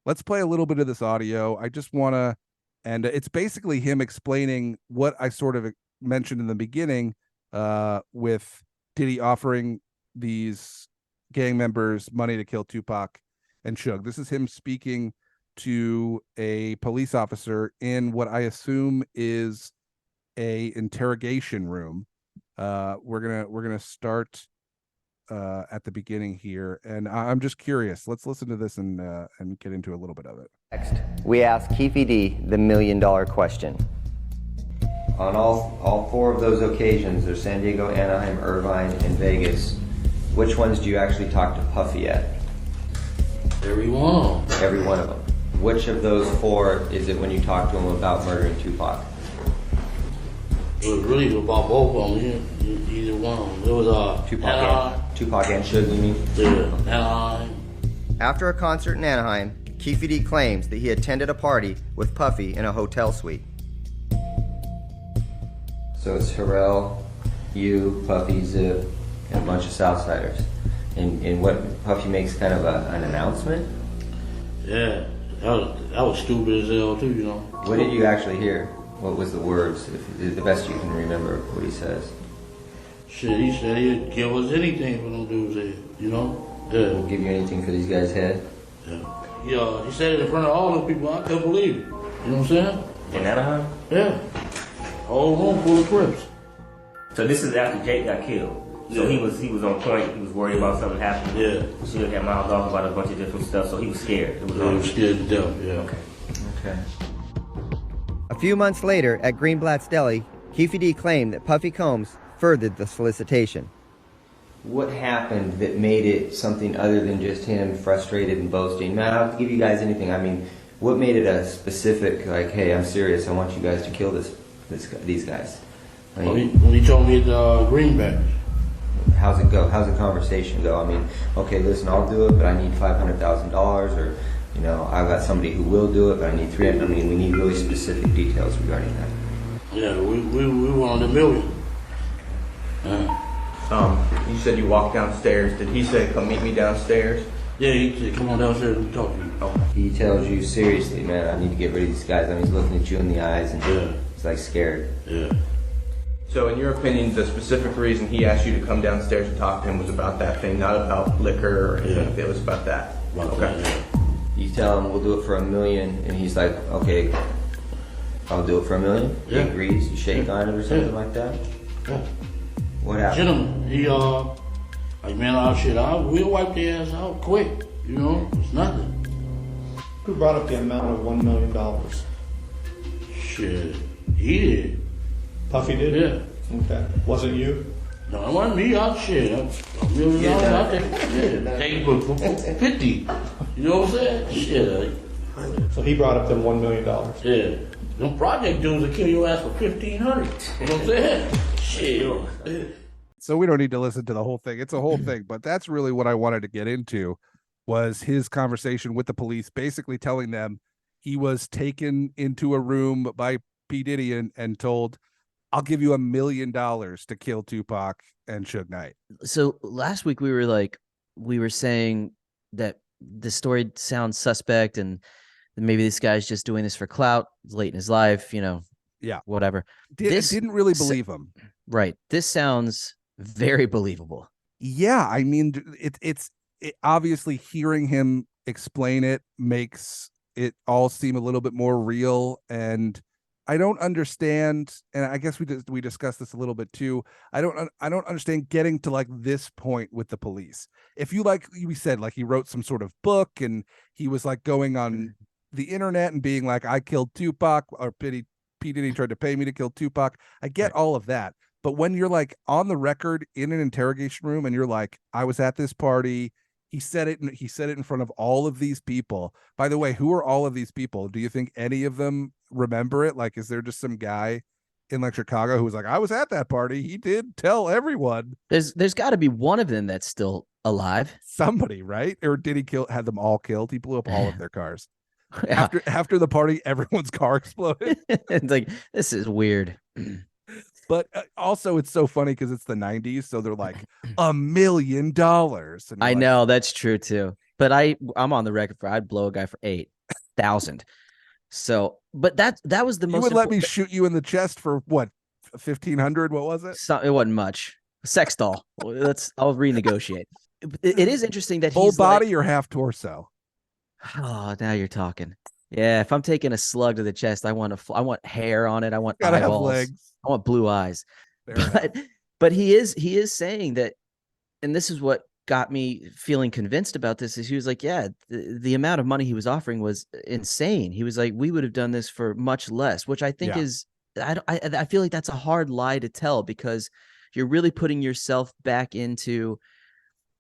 let's play a little bit of this audio. I just want to, and it's basically him explaining what I sort of mentioned in the beginning, with Diddy offering these gang members money to kill Tupac and Suge. This is him speaking to a police officer in what I assume is a interrogation room. We're gonna start at the beginning here, and I'm just curious. Let's listen to this and get into a little bit of it. Next, we ask Keith D the $1 million question. On all four of those occasions, there's San Diego, Anaheim, Irvine, and Vegas. Which ones do you actually talk to Puffy at? Every one of them. Every one of them. Which of those four is it when you talk to him about murdering Tupac? It was really about both of them. Either one of them. It was Tupac and Suge, you mean? Yeah, Anaheim. After a concert in Anaheim, Keith D claims that he attended a party with Puffy in a hotel suite. So it's Pharrell, you, Puffy, Zip, and a bunch of Southsiders. And what Puffy makes kind of an announcement? Yeah, that was stupid as hell too, you know. What did you actually hear? What was the words, if the best you can remember what he says? Shit, he said he'd give us anything for them dudes there, you know? Yeah. He'll give you anything for these guys' head? Yeah. He said it in front of all those people. I couldn't believe it. You know what I'm saying? In Anaheim? Yeah. Whole room full of Crips. So this is after Jake got killed. So Yeah. he was on point. He was worried about something happening. Yeah. Suge had mouthed off about a bunch of different stuff, so he was scared. It was He was scared to death, yeah. Okay. Okay. A few months later, at Greenblatt's Deli, Kid Cudi claimed that Puffy Combs furthered the solicitation. What happened that made it something other than just him frustrated and boasting? Man, I don't have to give you guys anything. I mean, what made it a specific, like, hey, I'm serious, I want you guys to kill these guys? I mean, When he told me the greenback. how's it go? How's the conversation go? I mean, okay, listen, I'll do it, but I need $500,000, or, you know, I've got somebody who will do it, but I need 300. I mean, we need really specific details regarding that. Yeah, we wanted $1 million. You said you walked downstairs. Did he say, come meet me downstairs? Yeah, he said, come on downstairs and talk to you. Okay. He tells you, seriously, man, I need to get rid of these guys. I mean, he's looking at you in the eyes, and Yeah. he's like scared. Yeah. So in your opinion, the specific reason he asked you to come downstairs and talk to him was about that thing, not about liquor or anything. Yeah. It was about that. About Okay. that, yeah. You tell him, we'll do it for $1 million, and he's like, okay, I'll do it for $1 million. Yeah. He agrees. You shake on it or something Yeah. like that. Yeah. What happened? Gentleman, he like, man, we'll wipe their ass out quick. You know, it's nothing. Who brought up the amount of $1 million? Shit, he did. Puffy did? Yeah. Okay. Wasn't you? No, it wasn't me. $1 million out there. Yeah, take it for 50. You know what I'm saying? Shit. So he brought up them $1 million. Yeah. Them project dudes will kill your ass for 1,500. You know what I'm saying? Shit. So we don't need to listen to the whole thing. It's a whole thing, but that's really what I wanted to get into, was his conversation with the police, basically telling them he was taken into a room by P. Diddy and told, I'll give you $1 million to kill Tupac and Suge Knight. So last week we were saying that the story sounds suspect and maybe this guy's just doing this for clout late in his life, you know. Yeah. Whatever. Didn't really believe him. Right. This sounds very believable. Yeah, I mean, it's obviously hearing him explain it makes it all seem a little bit more real, and I don't understand, and I guess we discussed this a little bit too. I don't understand getting to like this point with the police. If you, like we said, like he wrote some sort of book and he was like going on the internet and being like, I killed Tupac, or P. Diddy tried to pay me to kill Tupac. I get all of that. But when you're like on the record in an interrogation room and you're like, I was at this party, he said it in front of all of these people. By the way, who are all of these people? Do you think any of them remember it? Like, is there just some guy in like Chicago who was like, I was at that party, he did tell everyone? There's got to be one of them that's still alive. Somebody, right? Or did he had them all killed? He blew up all of their cars. Yeah. After the party, everyone's car exploded. It's like, this is weird. But also, it's so funny because it's the 90s, so they're like $1 million. And I like, know that's true too. But I'm on the record for I'd blow a guy for 8,000. So, but that was the most. You would let me shoot you in the chest for what, 1,500? What was it? It wasn't much. Sex doll. I'll renegotiate. It is interesting that Full he's body like, or half torso? oh, now you're talking. Yeah, if I'm taking a slug to the chest, I want hair on it. I want Gotta have eyeballs. legs. I want blue eyes. Fair enough. But he is saying that, and this is what got me feeling convinced about this, is he was like, yeah, the amount of money he was offering was insane. He was like, we would have done this for much less, which I think is, I feel like that's a hard lie to tell, because you're really putting yourself back into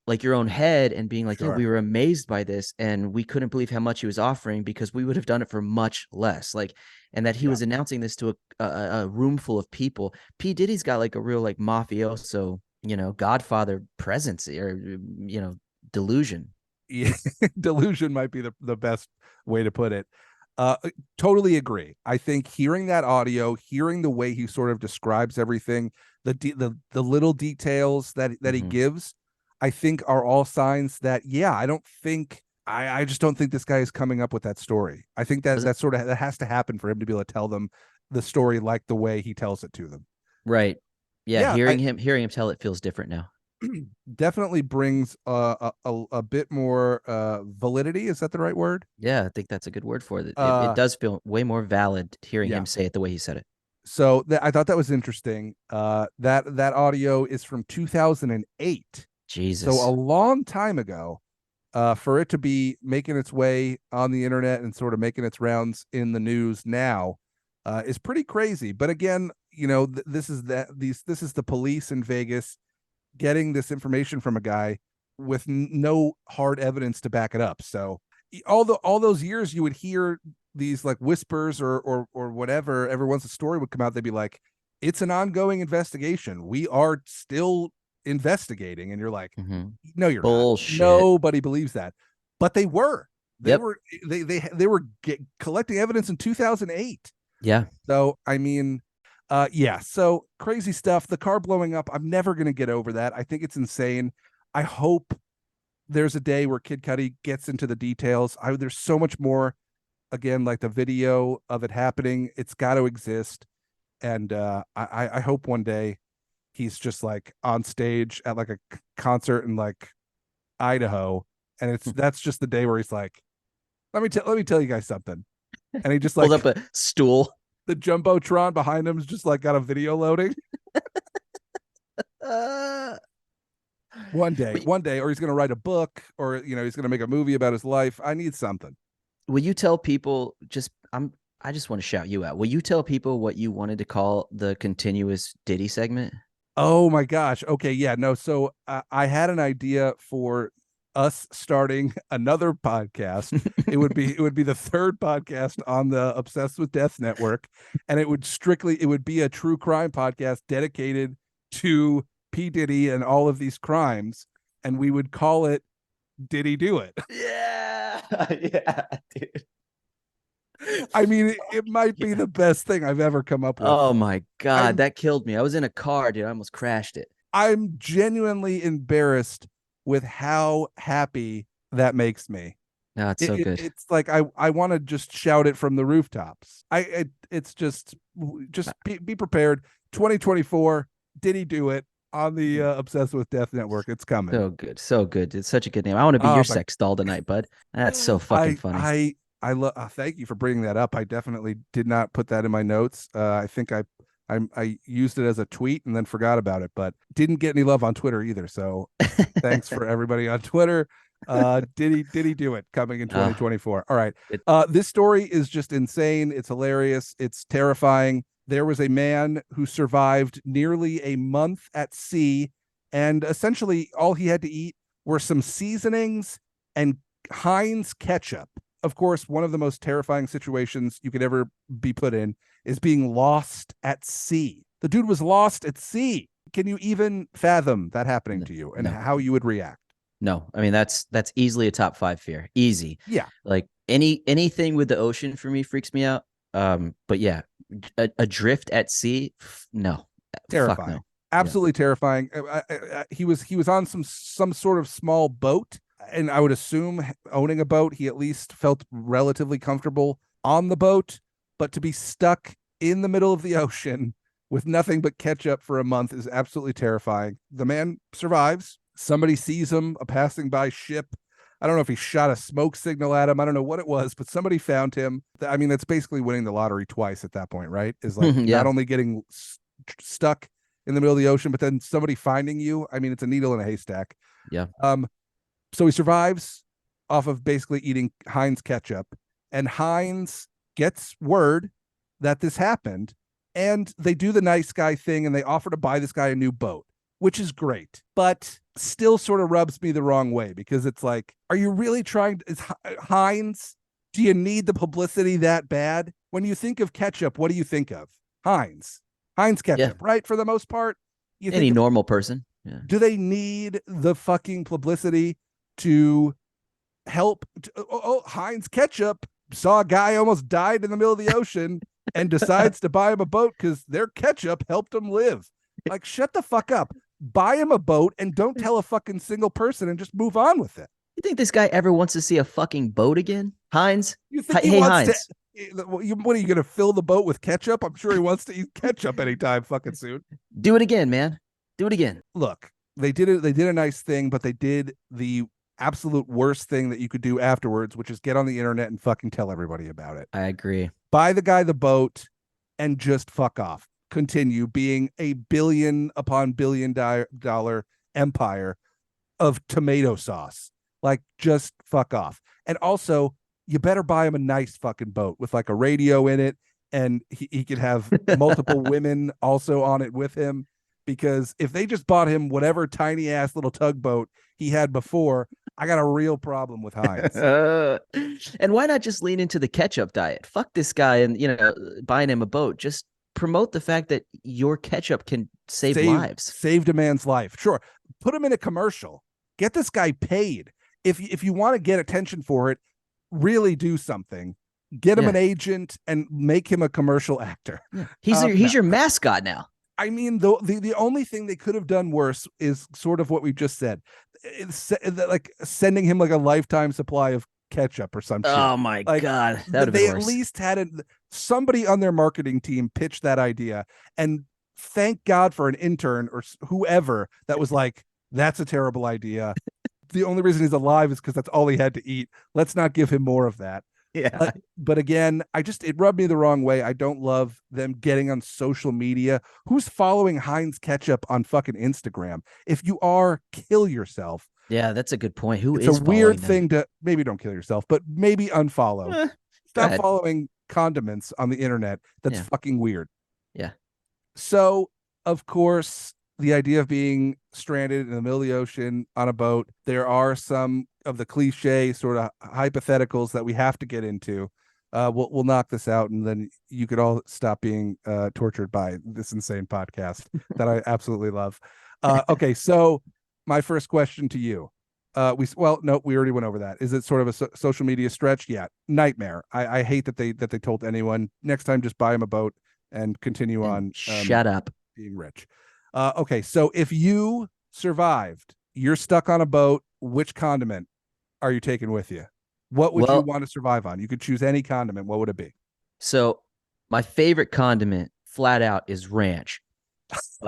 like your own head and being like, Sure. yeah, we were amazed by this and we couldn't believe how much he was offering because we would have done it for much less. Like, and that he was announcing this to a room full of people. P. Diddy's got like a real like mafioso, you know, Godfather presence, or, you know, delusion. Yeah, delusion might be the best way to put it. Totally agree. I think hearing that audio, hearing the way he sort of describes everything, the little details that he gives, I think are all signs that, I just don't think this guy is coming up with that story. I think that has to happen for him to be able to tell them the story like the way he tells it to them. Right. Yeah. Yeah, Hearing him tell it feels different now. Definitely brings a bit more validity. Is that the right word? Yeah, I think that's a good word for it. Uh, It does feel way more valid hearing yeah. him say it the way he said it. So I thought that was interesting. That audio is from 2008. Jesus. So a long time ago. For it to be making its way on the internet and sort of making its rounds in the news now is pretty crazy. But again, this is the police in Vegas getting this information from a guy with no hard evidence to back it up. So all those years you would hear these like whispers or whatever. Every once a story would come out, they'd be like, "It's an ongoing investigation. We are still investigating," and you're like, no, you're Bullshit. not. Nobody believes that, but they were. Yep. They were collecting evidence in 2008. Yeah. So I mean, yeah. So crazy stuff. The car blowing up. I'm never gonna get over that. I think it's insane. I hope there's a day where Kid Cudi gets into the details. There's so much more. Again, like the video of it happening, it's got to exist, and I hope one day he's just like on stage at like a concert in like Idaho, and that's just the day where he's like, let me tell you guys something, and he just like pulled up a stool. The jumbotron behind him is just like got a video loading. One day, or he's gonna write a book, or he's gonna make a movie about his life. I need something. Will you tell people I just want to shout you out. Will you tell people what you wanted to call the continuous Diddy segment? Oh my gosh. Okay. Yeah. No. So I had an idea for us starting another podcast. it would be the third podcast on the Obsessed with Death network, and it would be a true crime podcast dedicated to P. Diddy and all of these crimes, and we would call it "Did He Do It?" Yeah. Yeah, dude. I mean, it might be the best thing I've ever come up with. Oh my God, that killed me. I was in a car, dude. I almost crashed it. I'm genuinely embarrassed with how happy that makes me. No, it's so good. It's like I want to just shout it from the rooftops. It's just be prepared. 2024, Did He Do It on the Obsessed with Death network? It's coming. So good, so good. It's such a good name. I want to be your sex doll tonight, bud. That's so fucking funny. I love. Thank you for bringing that up. I definitely did not put that in my notes. I think I used it as a tweet and then forgot about it, but didn't get any love on Twitter either. So thanks for everybody on Twitter. Did he do it? Coming in 2024. All right. This story is just insane. It's hilarious. It's terrifying. There was a man who survived nearly a month at sea, and essentially all he had to eat were some seasonings and Heinz ketchup. Of course, one of the most terrifying situations you could ever be put in is being lost at sea. The dude was lost at sea. Can you even fathom that happening to you and how you would react? No, I mean, that's easily a top 5 fear. Easy. Yeah. Like anything with the ocean for me freaks me out. But yeah, adrift at sea. No. Terrifying. Fuck no. Absolutely terrifying. He was on some sort of small boat, and I would assume owning a boat, he at least felt relatively comfortable on the boat, but to be stuck in the middle of the ocean with nothing but ketchup for a month is absolutely terrifying. The man survives. Somebody sees him, a passing by ship. I don't know if he shot a smoke signal at him. I don't know what it was, but somebody found him. I mean, that's basically winning the lottery twice at that point, right? Is like not only getting stuck in the middle of the ocean, but then somebody finding you. I mean, it's a needle in a haystack. Yeah. So he survives off of basically eating Heinz ketchup, and Heinz gets word that this happened, and they do the nice guy thing, and they offer to buy this guy a new boat, which is great, but still sort of rubs me the wrong way, because it's like, are you really trying to, Heinz, do you need the publicity that bad? When you think of ketchup, what do you think of? Heinz ketchup, right? For the most part. Any normal person. Yeah. Do they need the fucking publicity to help? Heinz ketchup saw a guy almost died in the middle of the ocean and decides to buy him a boat because their ketchup helped him live. Like, shut the fuck up. Buy him a boat and don't tell a fucking single person and just move on with it. You think this guy ever wants to see a fucking boat again? Heinz? You think Hey, Heinz. What are you going to fill the boat with ketchup? I'm sure he wants to eat ketchup anytime fucking soon. Do it again, man. Do it again. Look, they did it. They did a nice thing, but they did the absolute worst thing that you could do afterwards, which is get on the internet and fucking tell everybody about it. I agree. Buy the guy the boat and just fuck off. Continue being a billion upon $billion empire of tomato sauce. Like, just fuck off. And also, you better buy him a nice fucking boat with like a radio in it, and he could have multiple women also on it with him. Because if they just bought him whatever tiny ass little tugboat he had before, I got a real problem with Heinz. And why not just lean into the ketchup diet? Fuck this guy and, buying him a boat. Just promote the fact that your ketchup can save lives. Saved a man's life. Sure. Put him in a commercial. Get this guy paid. If you want to get attention for it, really do something. Get him an agent and make him a commercial actor. He's your mascot now. I mean, the only thing they could have done worse is sort of what we just said. It's like sending him like a lifetime supply of ketchup or some shit. Oh my God. That would they be worse. At least had somebody on their marketing team pitch that idea, and thank God for an intern or whoever that was like, that's a terrible idea. The only reason he's alive is because that's all he had to eat. Let's not give him more of that. Yeah. But again, it rubbed me the wrong way. I don't love them getting on social media. Who's following Heinz ketchup on fucking Instagram? If you are, kill yourself. Yeah, that's a good point. It's a weird thing to, maybe don't kill yourself, but maybe unfollow. Stop following condiments on the internet. That's fucking weird. Yeah. So, of course, the idea of being stranded in the middle of the ocean on a boat, there are some of the cliche sort of hypotheticals that we have to get into. We'll knock this out, and then you could all stop being tortured by this insane podcast that I absolutely love. Okay, so my first question to you. We already went over that. Is it sort of a social media stretch? Yeah, nightmare. I hate that they told anyone. Next time, just buy him a boat and continue on. Shut up. Being rich. Okay, so if you survived, you're stuck on a boat. Which condiment are you taking with you? What would you want to survive on? You could choose any condiment. What would it be? So my favorite condiment, flat out, is ranch.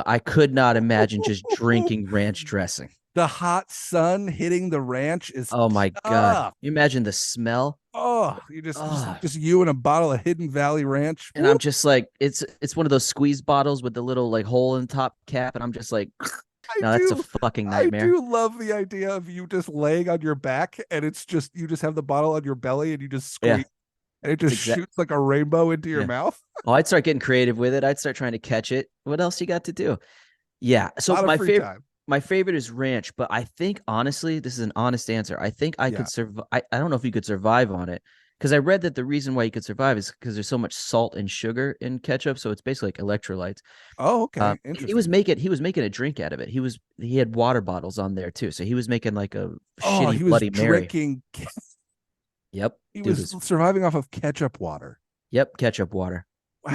I could not imagine just drinking ranch dressing. The hot sun hitting the ranch is oh my God. You imagine the smell. Oh, you just you and a bottle of Hidden Valley Ranch. And I'm just like, it's one of those squeeze bottles with the little like hole in the top cap, and I'm just like, no, that's a fucking nightmare. I do love the idea of you just laying on your back, and it's just you just have the bottle on your belly, and you just squeeze, and it just shoots like a rainbow into your mouth. Oh, I'd start getting creative with it. I'd start trying to catch it. What else you got to do? Yeah. So my favorite is ranch, but I think honestly, this is an honest answer. I think I could survive. I don't know if you could survive on it, because I read that the reason why you could survive is because there's so much salt and sugar in ketchup, so it's basically like electrolytes. Oh, okay. Interesting. He was making a drink out of it. He had water bottles on there too, so he was making like a shitty Bloody Mary. Drinking. Yep. He was surviving off of ketchup water. Yep, ketchup water. Wow.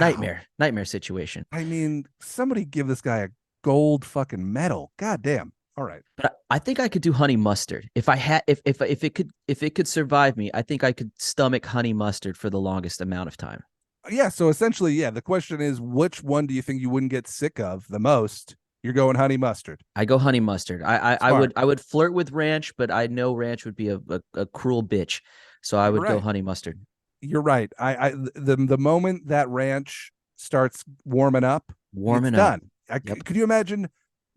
Nightmare situation. I mean, somebody give this guy a gold fucking medal. God damn. All right. But I think I could do honey mustard. If it could survive me, I think I could stomach honey mustard for the longest amount of time. Yeah, so essentially, the question is, which one do you think you wouldn't get sick of the most? You're going honey mustard. I go honey mustard. I would flirt with ranch, but I know ranch would be a cruel bitch. So I would go honey mustard. You're right. The moment that ranch starts warming up, it's done. Could you imagine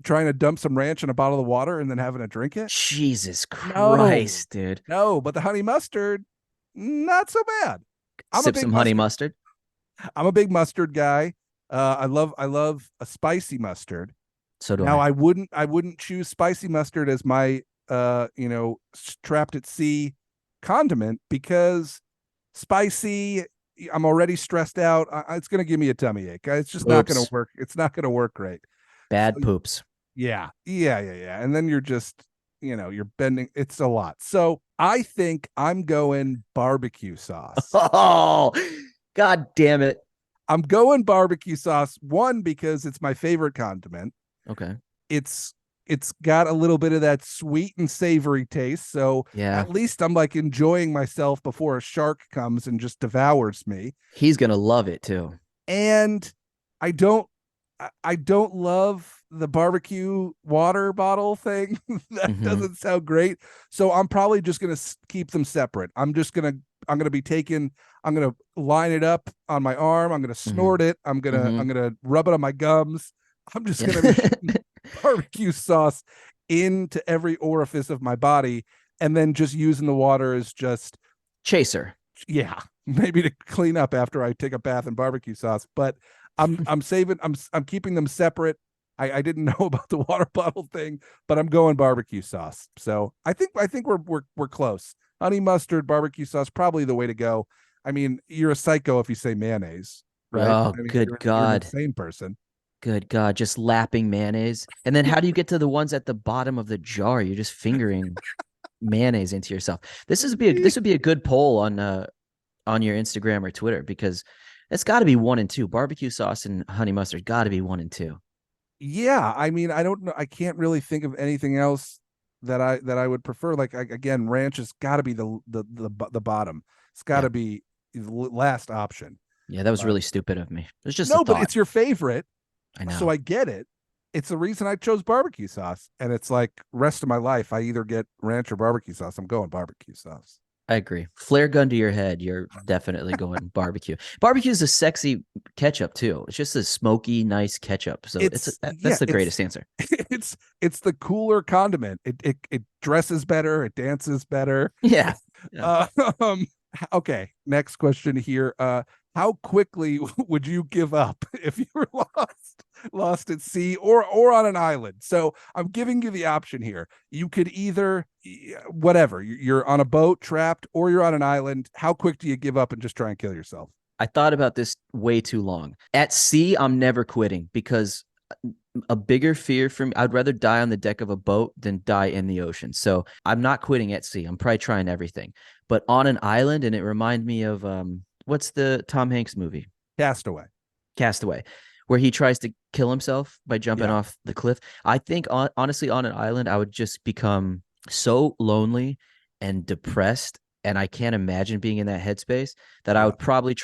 trying to dump some ranch in a bottle of water and then having to drink it? Jesus Christ, dude. No, but the honey mustard, not so bad. Sip some honey mustard. I'm a big mustard guy. I love a spicy mustard. So do now I wouldn't choose spicy mustard as my trapped at sea condiment, because spicy, I'm already stressed out. It's going to give me a tummy ache. It's just not going to work. It's not going to work great. Bad poops. Yeah. And then you're just, you're bending. It's a lot. So I think I'm going barbecue sauce. Oh, God damn it. I'm going barbecue sauce. One, because it's my favorite condiment. Okay. It's it's got a little bit of that sweet and savory taste. So Yeah. at least I'm like enjoying myself before a shark comes and just devours me. He's gonna love it too. And I don't love the barbecue water bottle thing. That doesn't sound great. So I'm probably just going to keep them separate. I'm going to line it up on my arm. I'm going to snort it. I'm going to rub it on my gums. I'm just going to be shooting barbecue sauce into every orifice of my body, and then just using the water as just chaser. Yeah, maybe to clean up after I take a bath in barbecue sauce. But I'm keeping them separate. I didn't know about the water bottle thing, but I'm going barbecue sauce. So I think we're close. Honey mustard, barbecue sauce, probably the way to go. I mean, you're a psycho if you say mayonnaise, right? Oh, I mean, good you're God. an insane person. Good God, just lapping mayonnaise. And then how do you get to the ones at the bottom of the jar? You're just fingering mayonnaise into yourself. This would be a good poll on your Instagram or Twitter, because it's got to be 1 and 2. Barbecue sauce and honey mustard got to be 1 and 2. Yeah, I mean, I don't know. I can't really think of anything else that I would prefer. Like again, ranch has got to be the bottom. It's got to be the last option. Yeah, that was really stupid of me. It's just no, but it's your favorite. I know. So I get it. It's the reason I chose barbecue sauce, and it's like rest of my life I either get ranch or barbecue sauce. I'm going barbecue sauce. I agree. Flare gun to your head, you're definitely going barbecue. Barbecue is a sexy ketchup too. It's just a smoky, nice ketchup. So that's the greatest answer. It's the cooler condiment. It dresses better. It dances better. Yeah. Okay. Next question here. How quickly would you give up if you were lost at sea or on an island? So I'm giving you the option here. You could either, whatever, you're on a boat trapped or you're on an island. How quick do you give up and just try and kill yourself? I thought about this way too long. At sea, I'm never quitting, because a bigger fear for me, I'd rather die on the deck of a boat than die in the ocean. So I'm not quitting at sea. I'm probably trying everything. But on an island, and it reminded me of what's the Tom Hanks movie? Castaway, where he tries to kill himself by jumping off the cliff. I think honestly, on an island, I would just become so lonely and depressed, and I can't imagine being in that headspace, that I would probably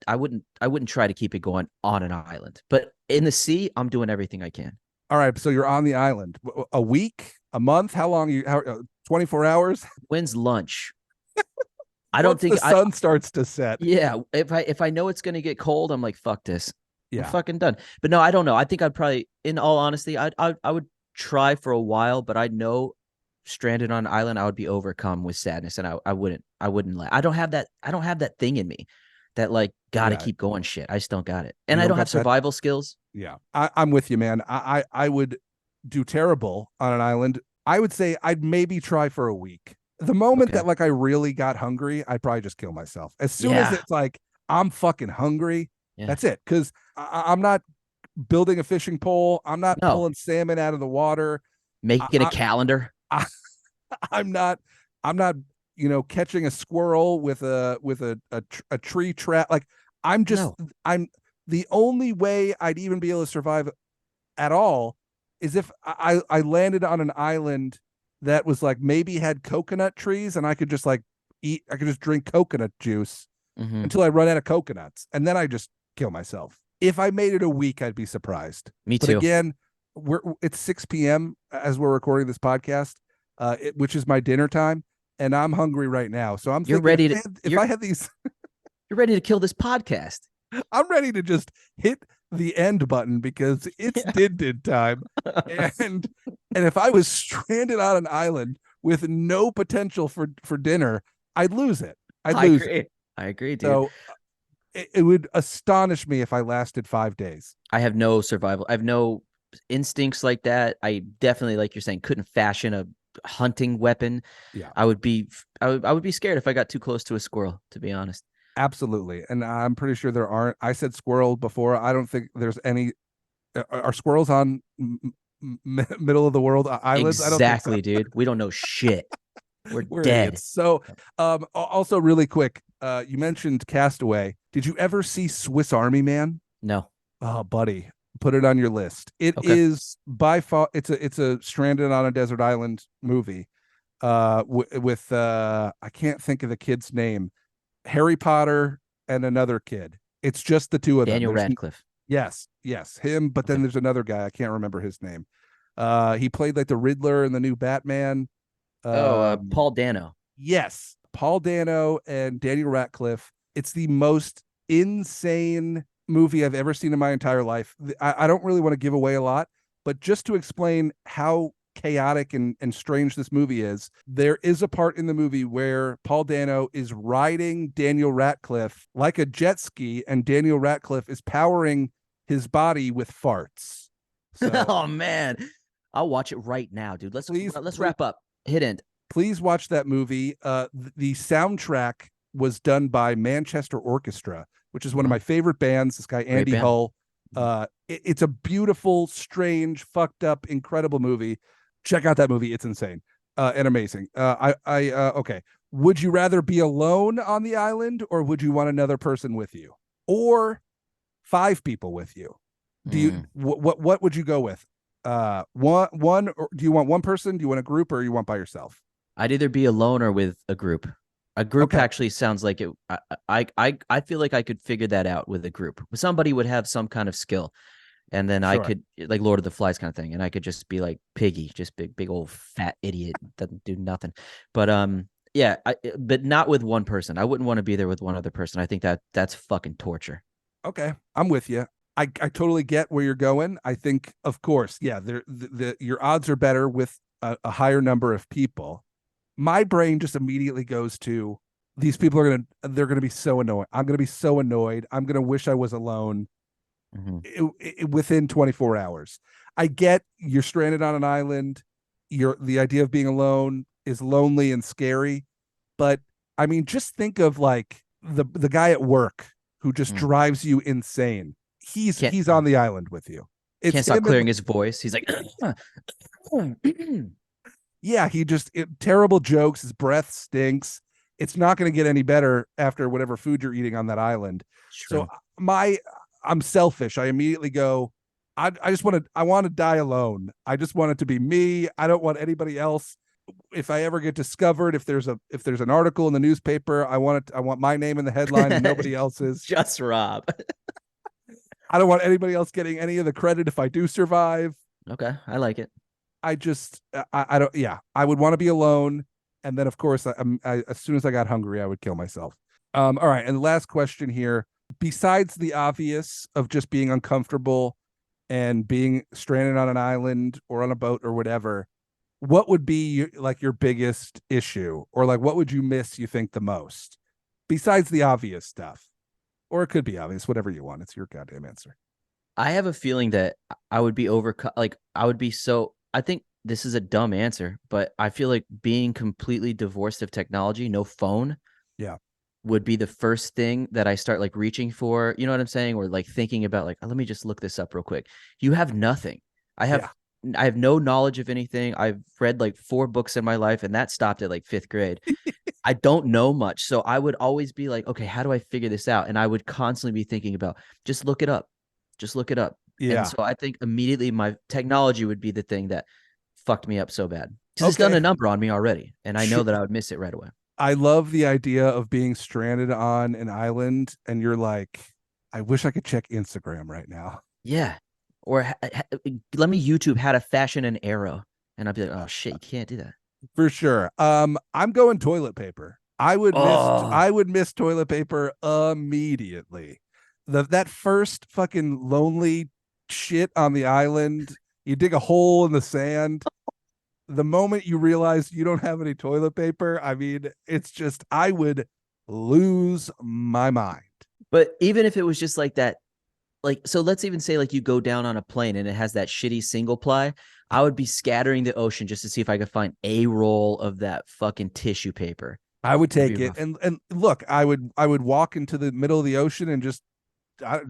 I wouldn't try to keep it going on an island. But in the sea, I'm doing everything I can. All right, so you're on the island. A week, a month? How long? 24 hours? When's lunch? I don't think the sun starts to set. Yeah, if I know it's gonna get cold, I'm like, fuck this. Yeah, I'm fucking done. But no, I don't know. I think I'd probably, in all honesty, I would try for a while, but I know stranded on an island, I would be overcome with sadness, and I wouldn't I don't have that thing in me that like gotta keep going shit. I just don't got it, and I don't have survival skills. Yeah, I'm with you, man. I would do terrible on an island. I would say I'd maybe try for a week. The moment that like I really got hungry, I'd probably just kill myself. As soon as it's like I'm fucking hungry, that's it. Because I'm not building a fishing pole. I'm not pulling salmon out of the water. Making a calendar. I'm not catching a squirrel with a tree trap. Like I'm the only way I'd even be able to survive at all is if I landed on an island that was like maybe had coconut trees, and I could just like I could just drink coconut juice until I run out of coconuts, and then I just kill myself. If I made it a week, I'd be surprised. Me too. But again, it's 6 p.m. as we're recording this podcast, which is my dinner time, and I'm hungry right now. So I'm You're ready I had these, you're ready to kill this podcast. I'm ready to just hit the end button because it's did time. And if I was stranded on an island with no potential for dinner, I'd lose it. I agree, dude. So it would astonish me if I lasted 5 days. I have no survival. I have no instincts like that. I definitely, like you're saying, couldn't fashion a hunting weapon. Yeah. I would be scared if I got too close to a squirrel, to be honest. Absolutely. And I'm pretty sure there aren't. I said squirrel before. I don't think there's any. Are squirrels on middle of the world islands? Exactly, I don't think so. Dude. We don't know shit. We're dead. Idiots. So, also really quick, you mentioned Castaway. Did you ever see Swiss Army Man? No. Oh, buddy, Put it on your list. It Okay. is by far. It's a stranded on a desert island movie. With I can't think of the kid's name. Harry Potter and another kid. It's just the two of them. Daniel There's Radcliffe. yes, him. But then Okay. there's another guy. I can't remember his name. He played like the Riddler in the new Batman. Paul Dano. Yes, Paul Dano and Daniel Radcliffe. It's the most insane movie I've ever seen in my entire life. I don't really want to give away a lot, but just to explain how chaotic and strange this movie is, there is a part in the movie where Paul Dano is riding Daniel Radcliffe like a jet ski, and Daniel Radcliffe is powering his body with farts. So Oh man, I'll watch it right now, dude. Let's Please- wrap up. Hit end. please watch that movie. The soundtrack was done by Manchester Orchestra, which is one of my favorite bands. This guy, Andy band. Hull. It's a beautiful, strange, fucked up, incredible movie. Check out that movie. It's insane and amazing. Okay. Would you rather be alone on the island, or would you want another person with you, or 5 people with you? Do you what would you go with? One, or do you want one person? Do you want a group, or you want by yourself? I'd either be alone or with a group. A group Okay. actually sounds like it. I feel like I could figure that out with a group. Somebody would have some kind of skill, and then I Sure. could, like Lord of the Flies kind of thing, and I could just be like Piggy, just big old fat idiot, doesn't do nothing. But yeah, but not with one person. I wouldn't want to be there with one other person. I think that's fucking torture. Okay, I'm with you. I totally get where you're going. I think, of course, yeah, your odds are better with a higher number of people. My brain just immediately goes to, these people they're gonna be so annoying. I'm gonna be so annoyed. I'm gonna wish I was alone within 24 hours. I get you're stranded on an island. The idea of being alone is lonely and scary, but I mean, just think of like the guy at work who just drives you insane. He's on the island with you. It's Can't stop him clearing and- his voice. He's like, yeah, terrible jokes. His breath stinks. It's not going to get any better after whatever food you're eating on that island. True. So I'm selfish. I immediately go, I want to die alone. I just want it to be me. I don't want anybody else. If I ever get discovered, if there's an article in the newspaper, I want my name in the headline and nobody else's. just Rob. I don't want anybody else getting any of the credit if I do survive. Okay, I like it. I don't. Yeah, I would want to be alone, and then of course, as soon as I got hungry, I would kill myself. All right, and last question here. Besides the obvious of just being uncomfortable and being stranded on an island or on a boat or whatever, what would be your biggest issue, or like what would you miss, you think, the most, besides the obvious stuff? Or it could be obvious, whatever you want. It's your goddamn answer. I have a feeling that I would be overcome. Like I would be so. I think this is a dumb answer, but I feel like being completely divorced of technology, no phone, Yeah, would be the first thing that I start like reaching for. You know what I'm saying? Or like thinking about like, let me just look this up real quick. You have nothing. I have no knowledge of anything. I've read like 4 books in my life, and that stopped at like 5th grade. I don't know much. So I would always be like, okay, how do I figure this out? And I would constantly be thinking about, just look it up. Just look it up. Yeah. And so I think immediately my technology would be the thing that fucked me up so bad. Because it's done a number on me already. And I know that I would miss it right away. I love the idea of being stranded on an island and you're like, I wish I could check Instagram right now. Yeah. Or let me YouTube how to fashion an arrow. And I'd be like, oh shit, you can't do that. For sure. I'm going toilet paper. I would miss toilet paper immediately. That first fucking lonely shit on the island, you dig a hole in the sand. The moment you realize you don't have any toilet paper, I mean, it's just, I would lose my mind. But even if it was just like that, like, so let's even say like you go down on a plane and it has that shitty single ply, I would be scattering the ocean just to see if I could find a roll of that fucking tissue paper. I would take be it. rough. And look, I would walk into the middle of the ocean and just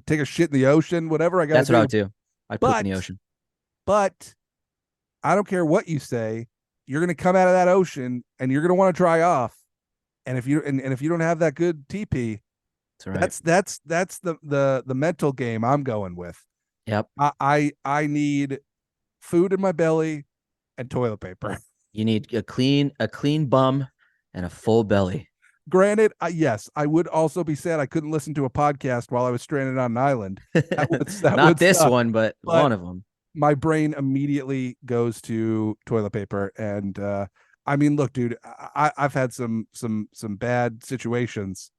take a shit in the ocean, whatever I got to do. That's what I would do. I'd poop in the But- ocean. But I don't care what you say, you're going to come out of that ocean and you're going to want to dry off. And if you if you don't have that good TP, That's right. that's the mental game I'm going with. Yep. I need food in my belly and toilet paper. You need a clean bum and a full belly. Granted, yes, I would also be sad I couldn't listen to a podcast while I was stranded on an island. That Not would this suck. one, but one of them. My brain immediately goes to toilet paper, and I mean, look, dude, I've had some bad situations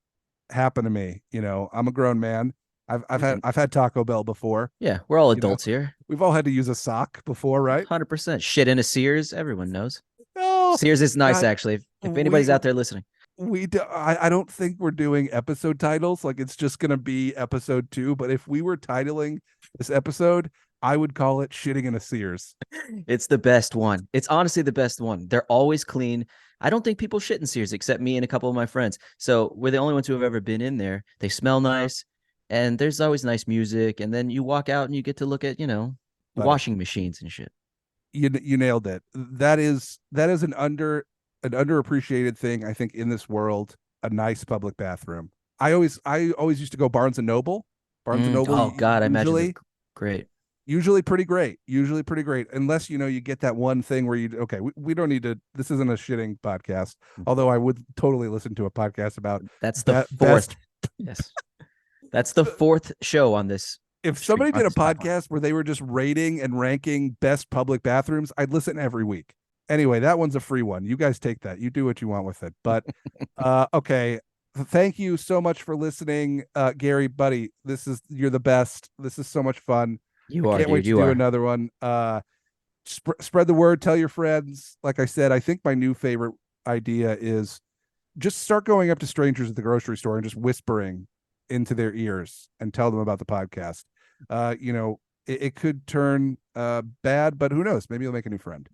happen to me. You know, I'm a grown man. I've had Taco Bell before. Yeah, we're all You know, adults here. We've all had to use a sock before, right? 100%. Shit in a Sears, everyone knows. No, Sears is nice, God, actually. If anybody's out there listening. I don't think we're doing episode titles. Like, it's just gonna be episode 2. But if we were titling this episode, I would call it "Shitting in a Sears." It's the best one. It's honestly the best one. They're always clean. I don't think people shit in Sears except me and a couple of my friends. So we're the only ones who have ever been in there. They smell nice, and there's always nice music. And then you walk out and you get to look at, Buddy, washing machines and shit. You nailed it. That is an underappreciated thing, I think, in this world. A nice public bathroom. I always used to go Barnes and Noble. Barnes and Noble. Oh God, I imagine usually great. usually pretty great. Usually pretty great. Unless you get that one thing where we don't need to. This isn't a shitting podcast. Although I would totally listen to a podcast about That's the that fourth. Yes, that's the fourth show on this. if somebody did a on this platform. podcast where they were just rating and ranking best public bathrooms, I'd listen every week. Anyway, that one's a free one. You guys take that. You do what you want with it. But okay. Thank you so much for listening, Gary, buddy. You're the best. This is so much fun. You are. Can't wait to do another one. Spread the word. Tell your friends. Like I said, I think my new favorite idea is just start going up to strangers at the grocery store and just whispering into their ears and tell them about the podcast. It could turn bad, but who knows? Maybe you'll make a new friend.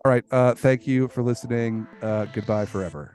All right. Thank you for listening. Goodbye forever.